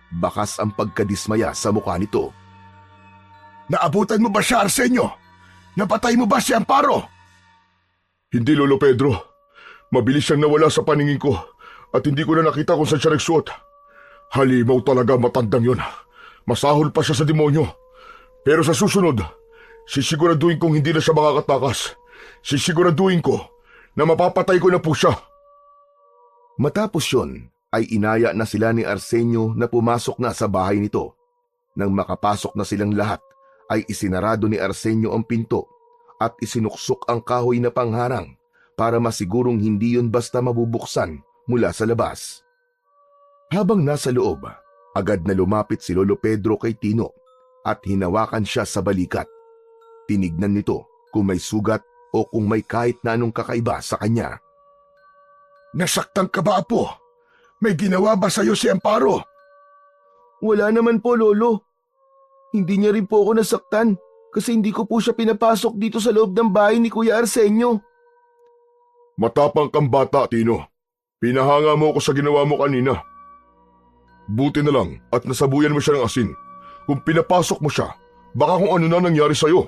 Bakas ang pagkadismaya sa mukha nito. Naabutan mo ba siya, Arsenio? Napatay mo ba si Amparo? Hindi, Lolo Pedro. Mabilis siyang nawala sa paningin ko at hindi ko na nakita kung saan siya nagsuot. Halimaw talaga matandang yun. Masahol pa siya sa demonyo. Pero sa susunod, sisiguraduhin kong hindi na siya makakatakas. Sisiguraduhin ko na mapapatay ko na po siya. Matapos yun, ay inaya na sila ni Arsenio na pumasok na sa bahay nito. Nang makapasok na silang lahat, ay isinarado ni Arsenio ang pinto at isinuksok ang kahoy na pangharang para masigurong hindi yun basta mabubuksan mula sa labas. Habang nasa loob, agad na lumapit si Lolo Pedro kay Tino at hinawakan siya sa balikat. Tinignan nito kung may sugat o kung may kahit na anong kakaiba sa kanya. Nasaktan ka ba, Apo? May ginawa ba sa'yo si Amparo? Wala naman po, Lolo. Hindi niya rin po ako nasaktan kasi hindi ko po siya pinapasok dito sa loob ng bahay ni Kuya Arsenio. Matapang kang bata, Tino. Pinahanga mo ako sa ginawa mo kanina. Buti na lang at nasabuyan mo siya ng asin. Kung pinapasok mo siya, baka kung ano na nangyari sa'yo.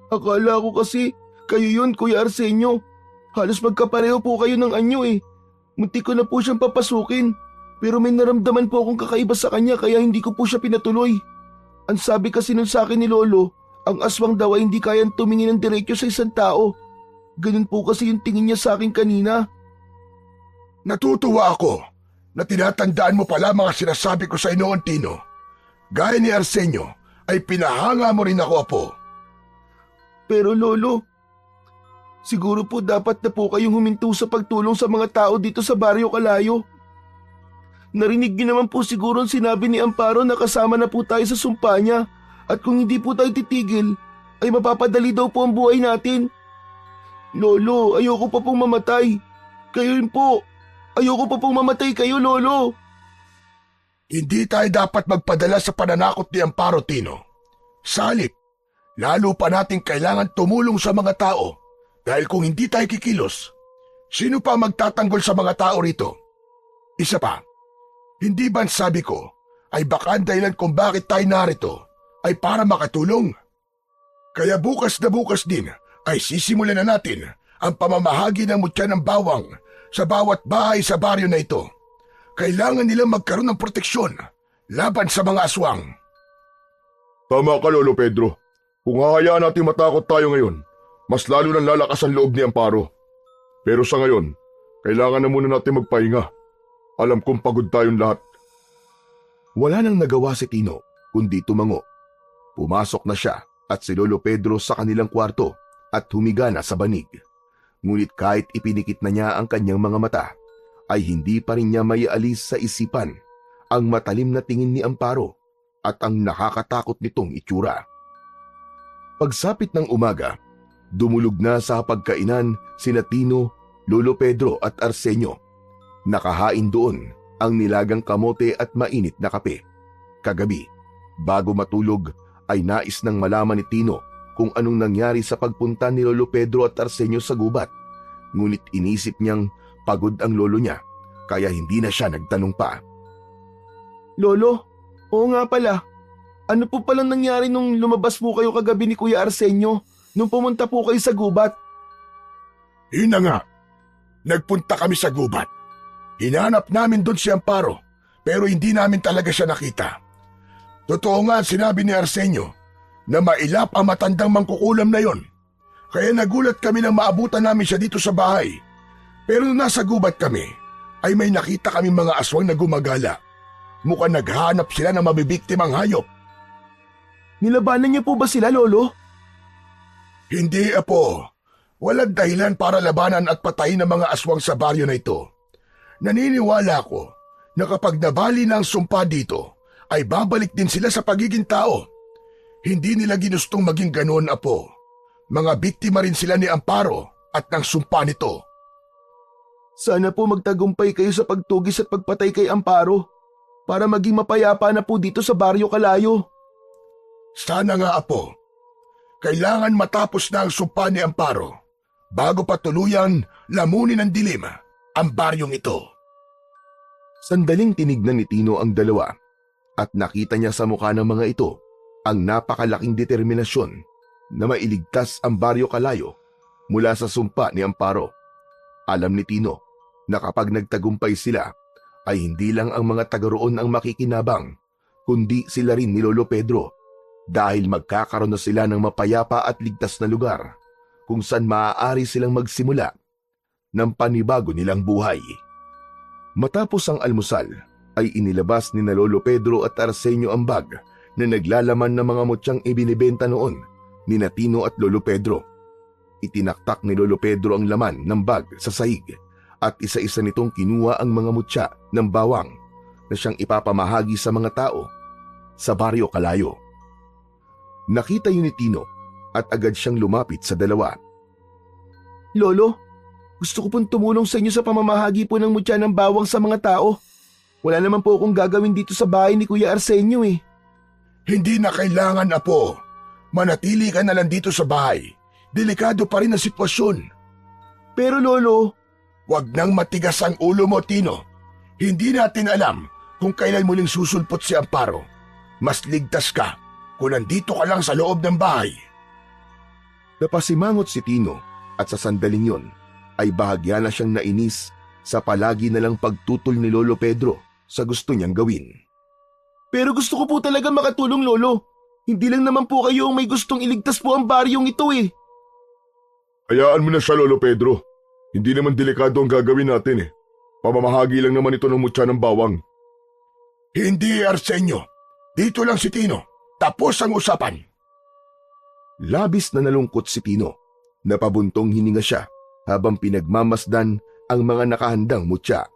Akala ko kasi kayo yun, Kuya Arsenio. Halos magkapareho po kayo ng anyo eh. Muntik ko na po siyang papasukin. Pero may naramdaman po akong kakaiba sa kanya kaya hindi ko po siya pinatuloy. Ang sabi kasi nun sa akin ni Lolo, ang aswang daw ay hindi kayang tumingin ng diretso sa isang tao. Ganun po kasi yung tingin niya sa akin kanina. Natutuwa ako na tinatandaan mo pala mga sinasabi ko sa noon, Tino. Gaya ni Arsenio, ay pinahanga mo rin ako, Apo. Pero Lolo, siguro po dapat na po kayong huminto sa pagtulong sa mga tao dito sa Baryo Kalayo. Narinig niyo naman po siguro ang sinabi ni Amparo na kasama na po tayo sa sumpa niya at kung hindi po tayo titigil, ay mapapadali daw po ang buhay natin. Lolo, ayoko pa pong mamatay. Kayo rin po. Ayoko pa pong mamatay kayo, Lolo. Hindi tayo dapat magpadala sa pananakot ni Amparo, Tino. Salip, lalo pa natin kailangan tumulong sa mga tao dahil kung hindi tayo kikilos, sino pa magtatanggol sa mga tao rito? Isa pa, hindi ba sabi ko ay baka ang dahilan kung bakit tayo narito ay para makatulong? Kaya bukas na bukas din ay sisimulan na natin ang pamamahagi ng mutya ng bawang sa bawat bahay sa baryo na ito. Kailangan nilang magkaroon ng proteksyon laban sa mga aswang. Tama ka, Lolo Pedro. Kung hahayaan natin matakot tayo ngayon, mas lalo nang lalakas ang loob ni Amparo. Pero sa ngayon, kailangan na muna natin magpahinga. Alam kong pagod tayong lahat. Wala nang nagawa si Tino kundi tumango. Pumasok na siya at si Lolo Pedro sa kanilang kwarto at humiga na sa banig. Ngunit kahit ipinikit na niya ang kanyang mga mata, ay hindi pa rin niya maialis sa isipan ang matalim na tingin ni Amparo at ang nakakatakot nitong itsura. Pagsapit ng umaga, dumulog na sa pagkainan sina Tino, Lolo Pedro at Arsenio. Nakahain doon ang nilagang kamote at mainit na kape. Kagabi, bago matulog, ay nais nang malaman ni Tino kung anong nangyari sa pagpunta ni Lolo Pedro at Arsenio sa gubat. Ngunit inisip niyang pagod ang lolo niya, kaya hindi na siya nagtanong pa. Lolo, oo nga pala. Ano po palang nangyari nung lumabas po kayo kagabi ni Kuya Arsenio nung pumunta po kayo sa gubat? Yun na nga, nagpunta kami sa gubat. Hinanap namin doon si Amparo, pero hindi namin talaga siya nakita. Totoo nga sinabi ni Arsenio na mailap ang matandang mangkukulam na yon. Kaya nagulat kami nang maabutan namin siya dito sa bahay. Pero nung nasa gubat kami, ay may nakita kami mga aswang na gumagala. Mukhang naghahanap sila ng mabibiktimang hayop. Nilabanan niyo po ba sila, Lolo? Hindi, Apo. Walang dahilan para labanan at patayin ang mga aswang sa baryo na ito. Naniniwala ako na kapag nabali na ang sumpa dito, ay babalik din sila sa pagiging tao. Hindi nila ginustong maging ganoon, Apo. Mga biktima rin sila ni Amparo at ng sumpa nito. Sana po magtagumpay kayo sa pagtugis at pagpatay kay Amparo para maging mapayapa na po dito sa Baryo Kalayo. Sana nga, Apo. Kailangan matapos na ang sumpa ni Amparo bago pa tuluyan lamunin ng dilim ang baryong ito. Sandaling tinignan ni Tino ang dalawa at nakita niya sa mukha ng mga ito ang napakalaking determinasyon na mailigtas ang Baryo Kalayo mula sa sumpa ni Amparo. Alam ni Tino na kapag nagtagumpay sila ay hindi lang ang mga taga roon ang makikinabang, kundi sila rin ni Lolo Pedro dahil magkakaroon na sila ng mapayapa at ligtas na lugar kung saan maaari silang magsimula ng panibago nilang buhay. Matapos ang almusal ay inilabas ni na Lolo Pedro at Arsenio ang bag na naglalaman ng mga mutyang ibinibenta noon ni na Tino at Lolo Pedro. Itinaktak ni Lolo Pedro ang laman ng bag sa sahig at isa-isa nitong kinuha ang mga mutya ng bawang na siyang ipapamahagi sa mga tao sa Baryo Kalayo. Nakita yun ni Tino at agad siyang lumapit sa dalawa. Lolo, gusto ko pong tumulong sa inyo sa pamamahagi po ng mutya ng bawang sa mga tao. Wala naman po akong gagawin dito sa bahay ni Kuya Arsenio eh. Hindi na kailangan, Apo. Manatili ka na lang dito sa bahay. Delikado pa rin ang sitwasyon. Pero Lolo, Huwag nang matigas ang ulo mo, Tino. Hindi natin alam kung kailan muling susulpot si Amparo. Mas ligtas ka kung nandito ka lang sa loob ng bahay. Napasimangot si Tino at sa sandaling yon ay bahagya na siyang nainis sa palagi na lang pagtutol ni Lolo Pedro sa gusto niyang gawin. pero gusto ko po talaga makatulong, Lolo. Hindi lang naman po kayo ang may gustong iligtas po ang baryong ito eh. Hayaan mo na siya, Lolo Pedro. Hindi naman delikado ang gagawin natin eh. Pamamahagi lang naman ito ng mutya ng bawang. Hindi, Arsenio. Dito lang si Tino. Tapos ang usapan. Labis na nalungkot si Tino. Napabuntong hininga siya habang pinagmamasdan ang mga nakahandang mutya.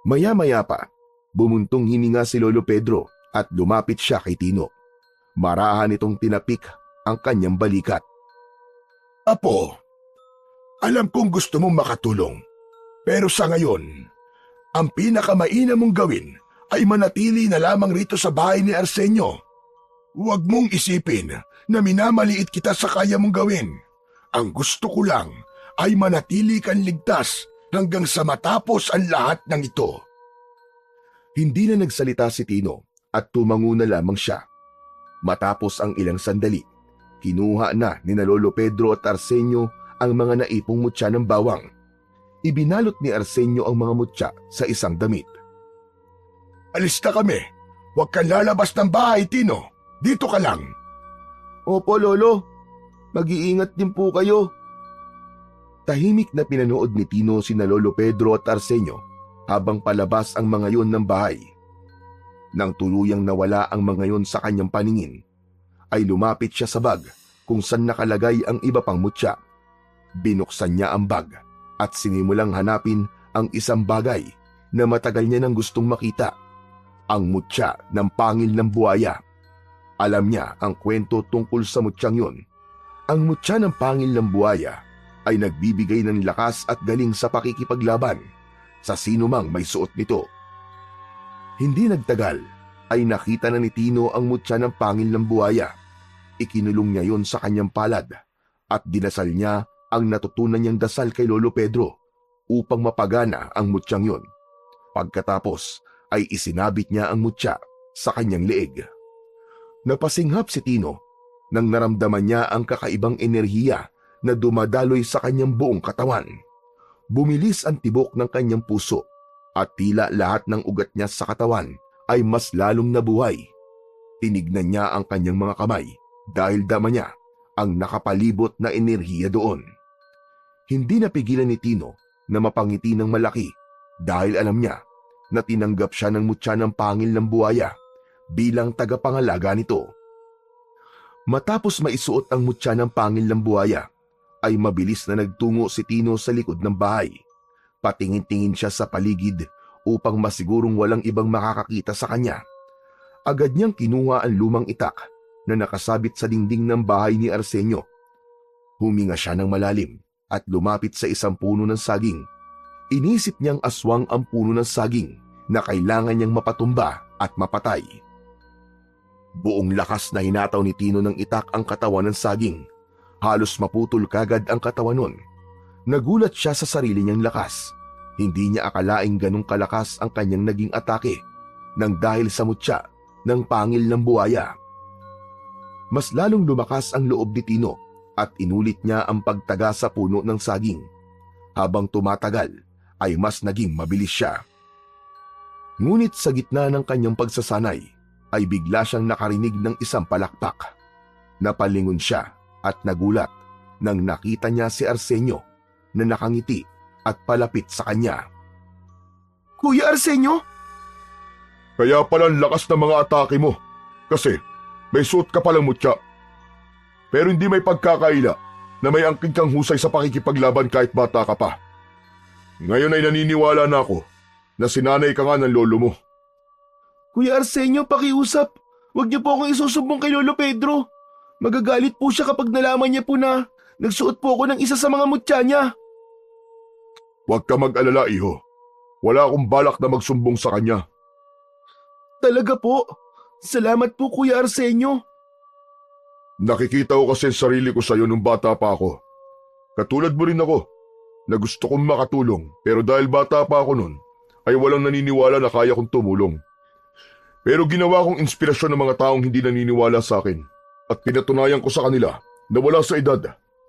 Maya-maya pa, bumuntong hininga si Lolo Pedro at lumapit siya kay Tino. Marahan itong tinapik ang kanyang balikat. Apo, alam kong gusto mong makatulong. Pero sa ngayon, ang pinakamainam mong gawin ay manatili na lamang rito sa bahay ni Arsenio. Huwag mong isipin na minamaliit kita sa kaya mong gawin. Ang gusto ko lang ay manatili kang ligtas hanggang sa matapos ang lahat ng ito. Hindi na nagsalita si Tino at tumango na lamang siya. Matapos ang ilang sandali, kinuha na ni na Lolo Pedro at Arsenio ang mga naipong mutya ng bawang. Ibinalot ni Arsenio ang mga mutya sa isang damit. Alis na kami. Huwag kang lalabas ng bahay, Tino. Dito ka lang. Opo, Lolo. Mag-iingat din po kayo. Tahimik na pinanood ni Tino sina Lolo Pedro at Arsenio habang palabas ang mga yon ng bahay. Nang tuluyang nawala ang mga yon sa kanyang paningin, ay lumapit siya sa bag kung saan nakalagay ang iba pang mutya. Binuksan niya ang bag at sinimulang hanapin ang isang bagay na matagal niya nang gustong makita. Ang mutya ng pangil ng buhaya. Alam niya ang kwento tungkol sa mutyang yon. Ang mutya ng pangil ng buhaya ay nagbibigay ng lakas at galing sa pakikipaglaban sa sino mang may suot nito. Hindi nagtagal ay nakita na ni Tino ang mutya ng pangil ng buhaya. Ikinulong niya yon sa kanyang palad at dinasal niya ang natutunan niyang dasal kay Lolo Pedro upang mapagana ang mutyang yon. Pagkatapos ay isinabit niya ang mutya sa kanyang leeg. Napasinghap si Tino nang naramdaman niya ang kakaibang enerhiya na dumadaloy sa kanyang buong katawan. Bumilis ang tibok ng kanyang puso at tila lahat ng ugat niya sa katawan ay mas lalong nabuhay. Tinignan niya ang kanyang mga kamay dahil dama niya ang nakapalibot na enerhiya doon. Hindi napigilan ni Tino na mapangiti ng malaki dahil alam niya na tinanggap siya ng mutya ng pangil ng buhaya bilang tagapangalaga nito. Matapos maisuot ang mutya ng pangil ng buhaya, ay mabilis na nagtungo si Tino sa likod ng bahay. Patingin-tingin siya sa paligid upang masigurong walang ibang makakakita sa kanya. Agad niyang kinuha ang lumang itak na nakasabit sa dingding ng bahay ni Arsenio. Huminga siya ng malalim at lumapit sa isang puno ng saging. Inisip niyang aswang ang puno ng saging na kailangan niyang mapatumba at mapatay. Buong lakas na hinataw ni Tino ng itak ang katawan ng saging. Halos maputol kagad ang katawan nun. Nagulat siya sa sarili niyang lakas. Hindi niya akalaing ganong kalakas ang kanyang naging atake nang dahil sa mutya ng pangil ng buhaya. Mas lalong lumakas ang loob ni Tino at inulit niya ang pagtaga sa puno ng saging. Habang tumatagal ay mas naging mabilis siya. Ngunit sa gitna ng kanyang pagsasanay ay bigla siyang nakarinig ng isang palakpak. Napalingon siya at nagulat nang nakita niya si Arsenio na nakangiti at palapit sa kanya. Kuya Arsenio? Kaya pala ang lakas ng mga atake mo. Kasi may suot ka palang mutya. Pero hindi may pagkakaila na may angking kang husay sa pakikipaglaban kahit bata ka pa. Ngayon ay naniniwala na ako na sinanay ka nga ng lolo mo. Kuya Arsenio, pakiusap. Huwag niyo po akong isusumbong kay Lolo Pedro. Magagalit po siya kapag nalaman niya po na nagsuot po ako ng isa sa mga mutya niya. Huwag ka mag-alala, iho. Wala akong balak na magsumbong sa kanya. Talaga po? Salamat po, Kuya Arsenio. Nakikita ko kasi sarili ko sa'yo nung bata pa ako. Katulad mo rin ako, na gusto kong makatulong pero dahil bata pa ako nun, ay walang naniniwala na kaya kong tumulong. Pero ginawa kong inspirasyon ng mga taong hindi naniniwala sa akin at pinatunayan ko sa kanila na wala sa edad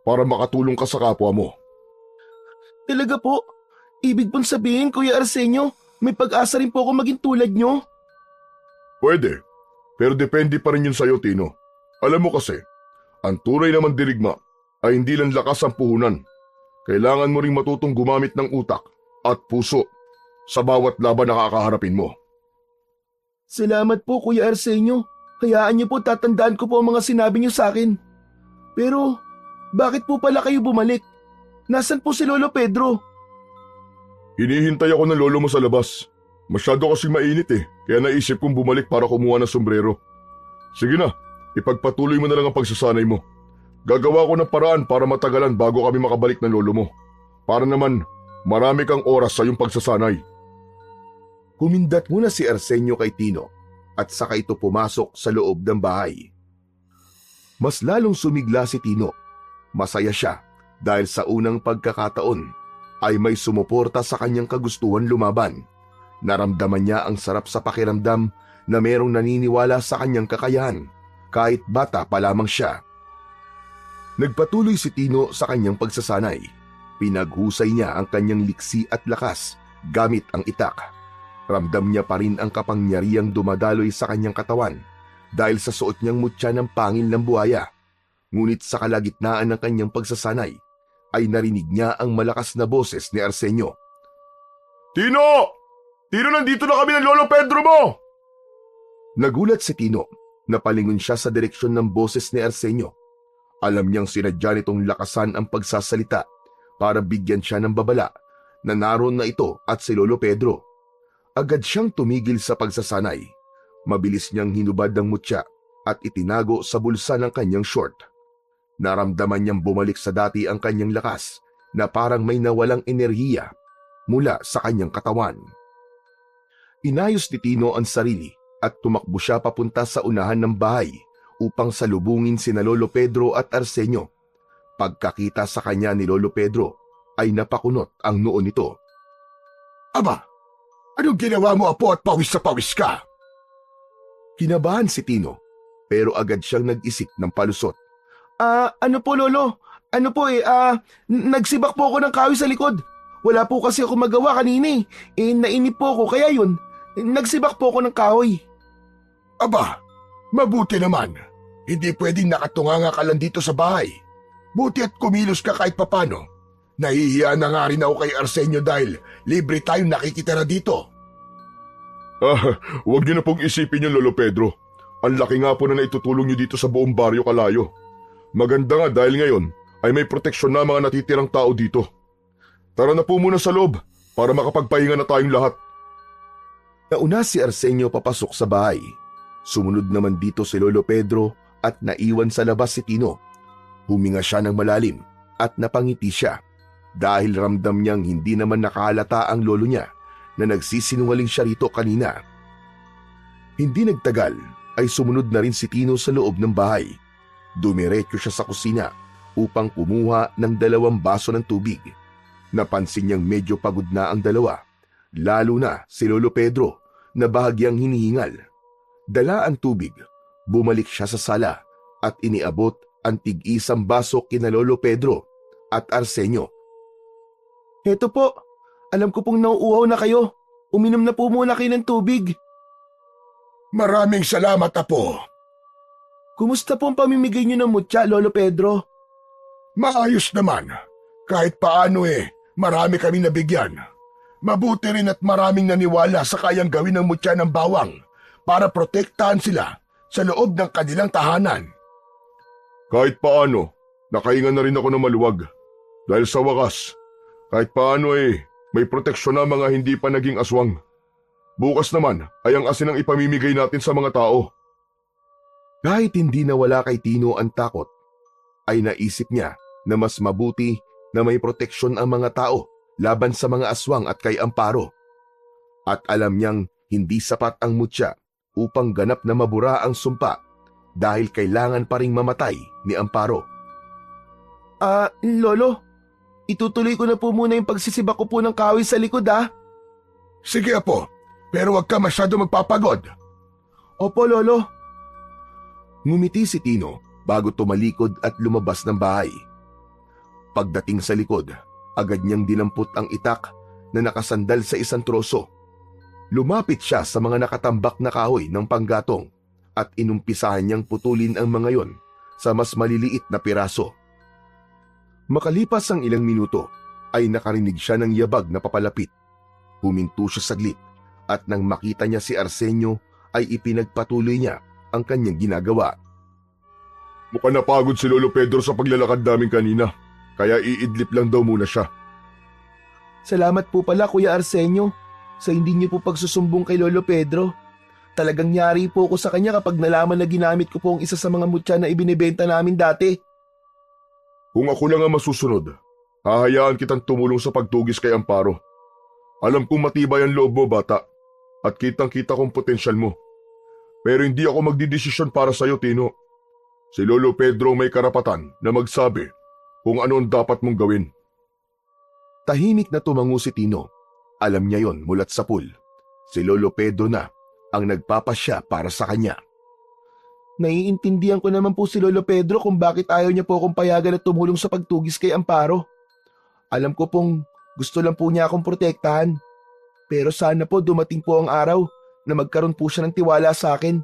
para makatulong ka sa kapwa mo. Talaga po? Ibig pong sabihin, Kuya Arsenio, may pag-asa rin po ako maging tulad niyo? Pwede, pero depende pa rin yun sa'yo, Tino. Alam mo kasi, ang tunay na mandirigma ay hindi lang lakas ang puhunan. Kailangan mo ring matutong gumamit ng utak at puso sa bawat laban na kakaharapin mo. Salamat po, Kuya Arsenio. Hayaan niyo po, tatandaan ko po ang mga sinabi niyo sa akin. Pero, bakit po pala kayo bumalik? Nasaan po si Lolo Pedro? Hinihintay ako ng lolo mo sa labas. Masyado kasing mainit kaya naisip kong bumalik para kumuha ng sombrero. Sige na, ipagpatuloy mo na lang ang pagsasanay mo. Gagawa ko ng paraan para matagalan bago kami makabalik ng lolo mo. Para naman, marami kang oras sa iyong pagsasanay. Kumindat muna si Arsenio kay Tino at saka ito pumasok sa loob ng bahay. Mas lalong sumigla si Tino. Masaya siya dahil sa unang pagkakataon ay may sumuporta sa kanyang kagustuhan lumaban. Naramdaman niya ang sarap sa pakiramdam na merong naniniwala sa kanyang kakayahan kahit bata pa lamang siya. Nagpatuloy si Tino sa kanyang pagsasanay. Pinaghusay niya ang kanyang liksi at lakas gamit ang itak. Ramdam niya pa rin ang kapangyarihang dumadaloy sa kanyang katawan dahil sa suot niyang mutya ng pangil ng buhaya. Ngunit sa kalagitnaan ng kanyang pagsasanay ay narinig niya ang malakas na boses ni Arsenio. Tino! Tino, nandito na kami ng lolo Pedro mo! Nagulat si Tino. Napalingon siya sa direksyon ng boses ni Arsenio. Alam niyang sinadya nitong lakasan ang pagsasalita para bigyan siya ng babala na naroon na ito at si Lolo Pedro. Agad siyang tumigil sa pagsasanay. Mabilis niyang hinubad ang mutya at itinago sa bulsa ng kanyang short. Naramdaman niyang bumalik sa dati ang kanyang lakas na parang may nawalang enerhiya. mula sa kanyang katawan. Inayos ni Tino ang sarili at tumakbo siya papunta sa unahan ng bahay upang salubungin sina Lolo Pedro at Arsenio. Pagkakita sa kanya ni Lolo Pedro ay napakunot ang noo nito. Aba, anong ginawa mo, apo, at pawis sa pawis ka? Kinabahan si Tino pero agad siyang nag-isip ng palusot. Ano po lolo? Ano po nagsibak po ako ng kahoy sa likod. Wala po kasi ako magawa kanina eh. Nainip po ako kaya yun. Nagsibak po ako ng kahoy. Aba, mabuti naman. Hindi pwedeng nakatunganga ka lang dito sa bahay. Buti at kumilos ka kahit papano. Nahihiya na nga rin ako kay Arsenio dahil libre tayong nakikitira dito. Huwag niyo na pong isipin yun, Lolo Pedro. Ang laki nga po na naitutulong niyo dito sa buong baryo Kalayo. Maganda nga dahil ngayon ay may proteksyon na mga natitirang tao dito. Tara na po muna sa loob para makapagpahinga na tayong lahat. Nauna si Arsenio papasok sa bahay. Sumunod naman dito si Lolo Pedro at naiwan sa labas si Tino. Huminga siya ng malalim at napangiti siya dahil ramdam niyang hindi naman nakahalata ang lolo niya na nagsisinungaling siya rito kanina. Hindi nagtagal ay sumunod na rin si Tino sa loob ng bahay. Dumiretso siya sa kusina upang kumuha ng 2 baso ng tubig. Napansin niyang medyo pagod na ang dalawa, lalo na si Lolo Pedro na bahagyang hinihingal. Dala ang tubig, bumalik siya sa sala at iniabot ang tig-isang baso kina Lolo Pedro at Arsenio. Heto po, alam ko pong nauuhaw na kayo. Uminom na po muna kayo ng tubig. Maraming salamat, apo. Kumusta po ang pamimigay niyo ng mutya, Lolo Pedro? Maayos naman. Kahit paano marami kami nabigyan. Mabuti rin at maraming naniwala sa kayang gawin ng mutya ng bawang para protektahan sila sa loob ng kanilang tahanan. Kahit paano, nakahinga na rin ako ng maluwag. Dahil sa wakas, kahit paano may proteksyon na mga hindi pa naging aswang. Bukas naman ay ang asin ang ipamimigay natin sa mga tao. Kahit hindi nawala kay Tino ang takot, ay naisip niya na mas mabuti na may proteksyon ang mga tao laban sa mga aswang at kay Amparo. At alam niyang hindi sapat ang mutya upang ganap na mabura ang sumpa dahil kailangan pa ring mamatay ni Amparo. Lolo, itutuloy ko na po muna yung pagsisibak ko po ng kahoy sa likod Sige, apo, pero huwag ka masyado magpapagod. Opo, Lolo. Ngumiti si Tino bago tumalikod at lumabas ng bahay. Pagdating sa likod, agad niyang dinampot ang itak na nakasandal sa isang troso. Lumapit siya sa mga nakatambak na kahoy ng panggatong at inumpisahan niyang putulin ang mga yon sa mas maliliit na piraso. Makalipas ang ilang minuto ay nakarinig siya ng yabag na papalapit. Huminto siya saglit at nang makita niya si Arsenio ay ipinagpatuloy niya ang kanyang ginagawa. Mukhang napagod si Lolo Pedro sa paglalakad namin kanina, kaya iidlip lang daw muna siya. Salamat po pala, Kuya Arsenio, sa hindi niyo po pagsusumbong kay Lolo Pedro. Talagang nyari po ako sa kanya kapag nalaman na ginamit ko po ang isa sa mga mutya na ibinibenta namin dati. Kung ako lang ang masusunod, hahayaan kitang tumulong sa pagtugis kay Amparo. Alam kong matibay ang loob mo, bata, at kitang-kita kong potensyal mo. Pero hindi ako magdidesisyon para sa'yo, Tino. Si Lolo Pedro may karapatan na magsabi kung ano ang dapat mong gawin. Tahimik na tumango si Tino. Alam niya yon mulat sa pool. Si Lolo Pedro na ang nagpapasya para sa kanya. Naiintindihan ko naman po si Lolo Pedro kung bakit ayaw niya po akong payagan at tumulong sa pagtugis kay Amparo. Alam ko pong gusto lang po niya akong protektahan. Pero sana po dumating po ang araw na magkaroon po siya ng tiwala sa akin.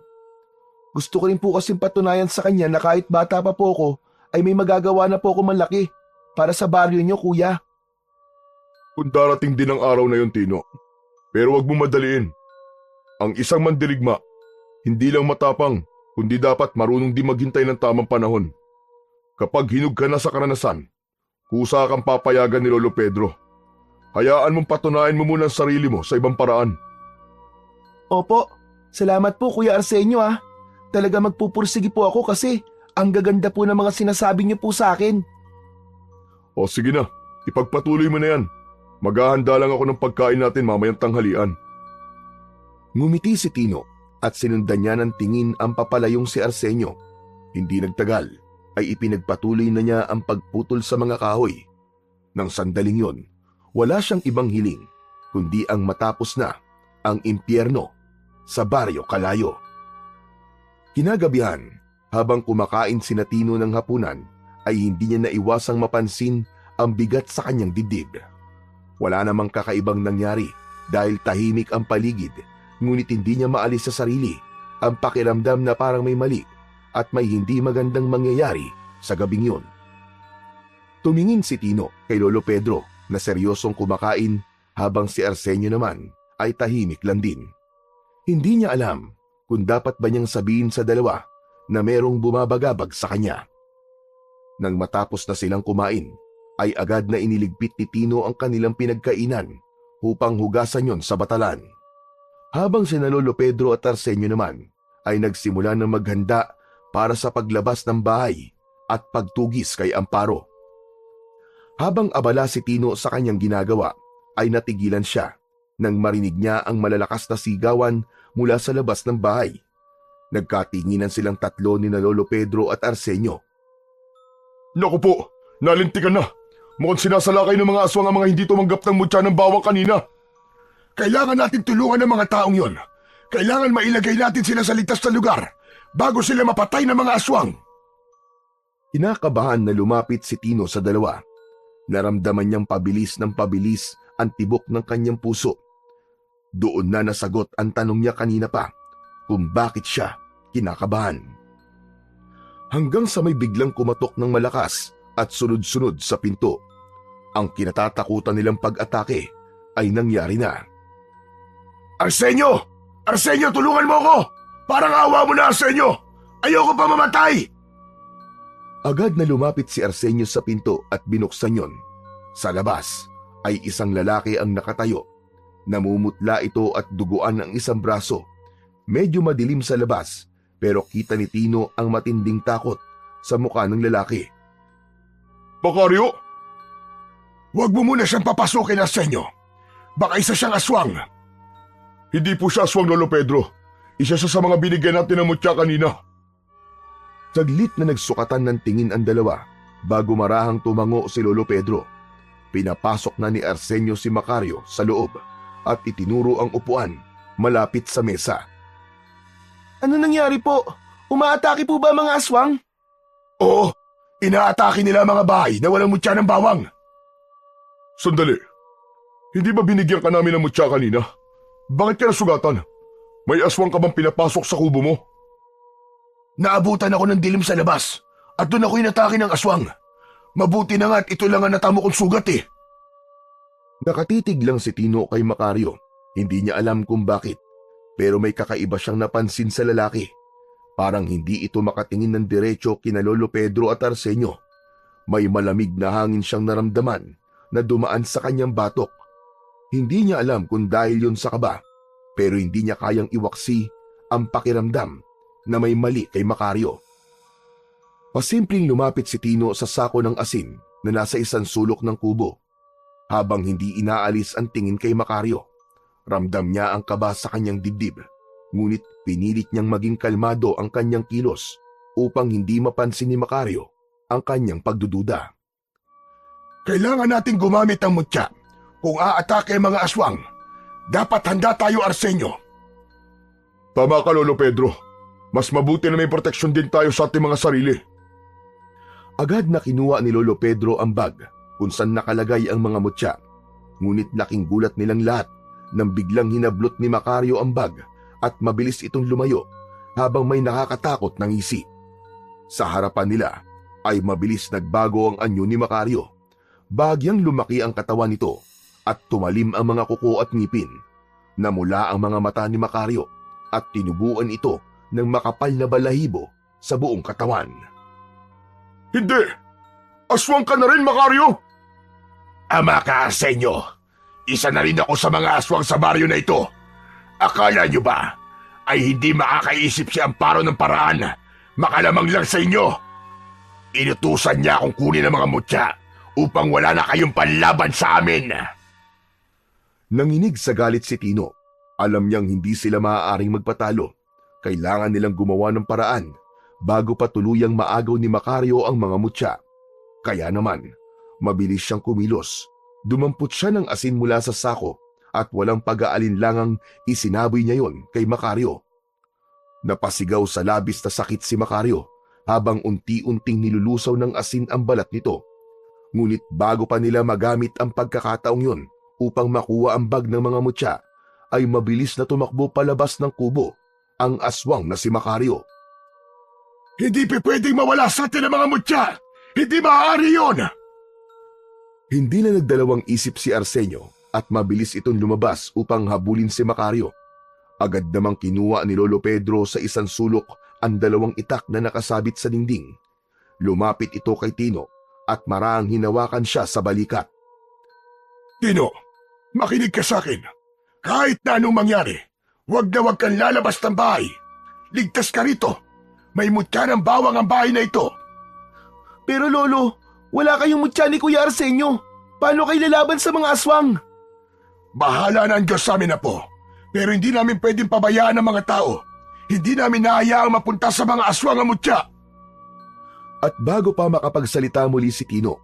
Gusto ko rin po kasing patunayan sa kanya na kahit bata pa po ako ay may magagawa na po ako malaki para sa baryo niyo, kuya. Kung darating din ang araw na yon, Tino. Pero wag mong madaliin. Ang isang mandirigma, hindi lang matapang, kundi dapat marunong din maghintay ng tamang panahon. Kapag hinug ka na sa karanasan, kusa kang papayagan ni Lolo Pedro. Hayaan mong patunayan mo muna ang sarili mo sa ibang paraan. Opo, salamat po Kuya Arsenio Talaga magpupursige po ako kasi ang gaganda po ng mga sinasabi niyo po sa akin. O sige na, ipagpatuloy mo na yan. Maghahanda lang ako ng pagkain natin mamayang tanghalian. Ngumiti si Tino at sinundan niya ng tingin ang papalayong si Arsenio. Hindi nagtagal ay ipinagpatuloy na niya ang pagputol sa mga kahoy. Nang sandaling yon, wala siyang ibang hiling kundi ang matapos na ang impyerno sa Baryo Kalayo. Kinagabihan, habang kumakain si Tino ng hapunan, ay hindi niya naiwasang mapansin ang bigat sa kanyang dibdib. Wala namang kakaibang nangyari dahil tahimik ang paligid, ngunit hindi niya maalis sa sarili ang pakiramdam na parang may mali at may hindi magandang mangyayari sa gabing yun. Tumingin si Tino kay Lolo Pedro na seryosong kumakain habang si Arsenio naman ay tahimik lang din. Hindi niya alam kung dapat ba niyang sabihin sa dalawa na merong bumabagabag sa kanya. Nang matapos na silang kumain, ay agad na iniligpit ni Tino ang kanilang pinagkainan upang hugasan yon sa batalan. Habang sina Lolo Pedro at Arsenio naman ay nagsimula na maghanda para sa paglabas ng bahay at pagtugis kay Amparo. Habang abala si Tino sa kanyang ginagawa, ay natigilan siya nang marinig niya ang malalakas na sigawan mula sa labas ng bahay. Nagkatinginan silang tatlo ni Lolo Pedro at Arsenio. Naku po, nalintikan na. Mukhang sinasalakay ng mga aswang ang mga hindi tumanggap ng mutya ng bawang kanina. Kailangan natin tulungan ng mga taong yon. Kailangan mailagay natin sila sa ligtas na lugar bago sila mapatay ng mga aswang. Kinakabahan na lumapit si Tino sa dalawa. Naramdaman niyang pabilis ng pabilis ang tibok ng kanyang puso. Doon na nasagot ang tanong niya kanina pa kung bakit siya kinakabahan. Hanggang sa may biglang kumatok ng malakas at sunod-sunod sa pinto. Ang kinatatakutan nilang pag-atake ay nangyari na. Arsenio! Arsenio, tulungan mo ako! Parang awa mo na, Arsenio! Ayoko pa mamatay! Agad na lumapit si Arsenio sa pinto at binuksan yon. Sa labas ay isang lalaki ang nakatayo. Namumutla ito at duguan ang isang braso. Medyo madilim sa labas pero kita ni Tino ang matinding takot sa mukha ng lalaki. Macario? Huwag mo muna siyang papasukin, Arsenio. Baka isa siyang aswang. Hindi po siya aswang, Lolo Pedro. Isa siya sa mga binigyan natin ng mutya kanina. Saglit na nagsukatan ng tingin ang dalawa bago marahang tumango si Lolo Pedro. Pinapasok na ni Arsenio si Macario sa loob at itinuro ang upuan malapit sa mesa. Ano nangyari po? Umaatake po ba mga aswang? Oo, inaatake nila ang mga bahay na walang mutya ng bawang. Sandali. Hindi ba binigyan ka namin ng mutya kanina? Bakit ka nasugatan? May aswang ka bang pinapasok sa kubo mo? Naabutan ako ng dilim sa labas at doon ako inatake ng aswang. Mabuti na nga at ito lang ang natamo kong sugat eh. Nakatitig lang si Tino kay Macario. Hindi niya alam kung bakit. Pero may kakaiba siyang napansin sa lalaki. Parang hindi ito makatingin ng diretso kina Lolo Pedro at Arsenio. May malamig na hangin siyang naramdaman na dumaan sa kanyang batok. Hindi niya alam kung dahil yun sa kaba, pero hindi niya kayang iwaksi ang pakiramdam na may mali kay Macario. Pasimpleng lumapit si Tino sa sako ng asin na nasa isang sulok ng kubo. Habang hindi inaalis ang tingin kay Macario, ramdam niya ang kaba sa kanyang dibdib, ngunit pinilit niyang maging kalmado ang kanyang kilos upang hindi mapansin ni Macario ang kanyang pagdududa. Kailangan nating gumamit ng mutya. Kung aatake ang mga aswang, dapat handa tayo, Arsenio. Tama ka, Lolo Pedro. Mas mabuti na may proteksyon din tayo sa ating mga sarili. Agad na kinuha ni Lolo Pedro ang bag kung saan nakalagay ang mga mutya. Ngunit laking gulat nilang lahat nang biglang hinablot ni Macario ang bag at mabilis itong lumayo habang may nakakatakot na ngisi. Sa harapan nila ay mabilis nagbago ang anyo ni Macario. Bagyang lumaki ang katawan nito at tumalim ang mga kuko at ngipin. Namula ang mga mata ni Macario at tinubuan ito ng makapal na balahibo sa buong katawan. Hindi! Aswang ka na rin, Macario! Ama ka, Arsenio. Isa na rin ako sa mga aswang sa baryo na ito. Akala niyo ba ay hindi makakaisip si Amparo ng paraan? Makalamang lang sa inyo. Inutusan niya akong kunin ang mga mutya upang wala na kayong panlaban sa amin. Nanginig sa galit si Tino. Alam niyang hindi sila maaaring magpatalo. Kailangan nilang gumawa ng paraan bago pa tuluyang maagaw ni Macario ang mga mutya. Kaya naman, mabilis siyang kumilos. Dumampot siya ng asin mula sa sako at walang pag-aalinlangang isinaboy niya yon kay Macario. Napasigaw sa labis na sakit si Macario habang unti-unting nilulusaw ng asin ang balat nito. Ngunit bago pa nila magamit ang pagkakataong yon upang makuha ang bag ng mga mutya, ay mabilis na tumakbo palabas ng kubo ang aswang na si Macario. Hindi pwedeng mawala sa atin ang mga mutya! Hindi maaari yun! Hindi na nagdalawang isip si Arsenio at mabilis itong lumabas upang habulin si Macario. Agad namang kinuha ni Lolo Pedro sa isang sulok ang dalawang itak na nakasabit sa dingding. Lumapit ito kay Tino at marahang hinawakan siya sa balikat. Tino, makinig ka sa akin. Kahit na anong mangyari, huwag kang lalabas ng bahay. Ligtas ka rito. May mutya ng bawang ang bahay na ito. Pero Lolo, wala kayong mutya ni Kuya Arsenio. Paano kayo lalaban sa mga aswang? Bahala na ang Diyos sa amin, Apo. Pero hindi namin pwedeng pabayaan ang mga tao. Hindi namin nahayaang mapunta sa mga aswang ang mutya. At bago pa makapagsalita muli si Tino,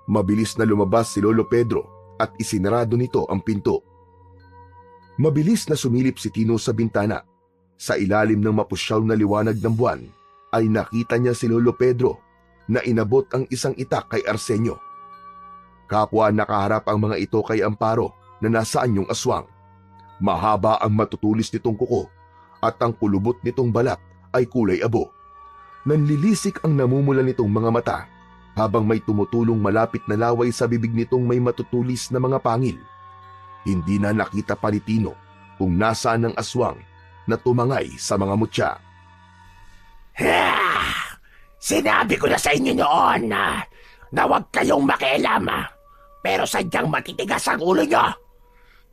mabilis na lumabas si Lolo Pedro at isinarado nito ang pinto. Mabilis na sumilip si Tino sa bintana. Sa ilalim ng mapusyaw na liwanag ng buwan, ay nakita niya si Lolo Pedro na inabot ang isang itak kay Arsenio. Kapwa nakaharap ang mga ito kay Amparo na nasaan yung aswang. Mahaba ang matutulis nitong kuko at ang kulubot nitong balat ay kulay abo. Nanlilisik ang namumula nitong mga mata habang may tumutulong malapit na laway sa bibig nitong may matutulis na mga pangil. Hindi na nakita pa ni Tino kung nasaan ang aswang na tumangay sa mga mutya. Sinabi ko na sa inyo noon na huwag kayong makialam, pero sadyang matitigas ang ulo nyo.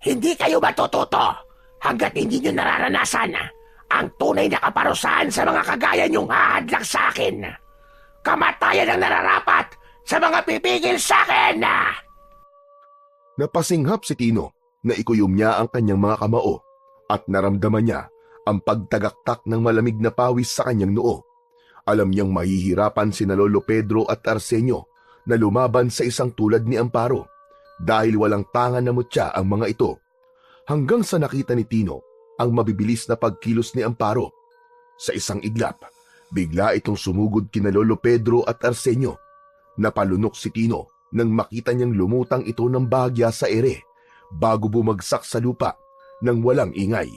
Hindi kayo matututo hanggat hindi nyo nararanasan ang tunay na kaparusahan sa mga kagaya nyong hahadlang sa akin. Kamatayan ang nararapat sa mga pipigil sa akin! Napasinghap si Tino na ikuyom niya ang kanyang mga kamao at naramdaman niya ang pagtagaktak ng malamig na pawis sa kanyang noo. Alam niyang mahihirapan sina Lolo Pedro at Arsenio na lumaban sa isang tulad ni Amparo dahil walang tangan na mutya ang mga ito. Hanggang sa nakita ni Tino ang mabibilis na pagkilos ni Amparo. Sa isang iglap, bigla itong sumugod kina Lolo Pedro at Arsenio. Napalunok si Tino nang makita niyang lumutang ito ng bahagya sa ere bago bumagsak sa lupa nang walang ingay.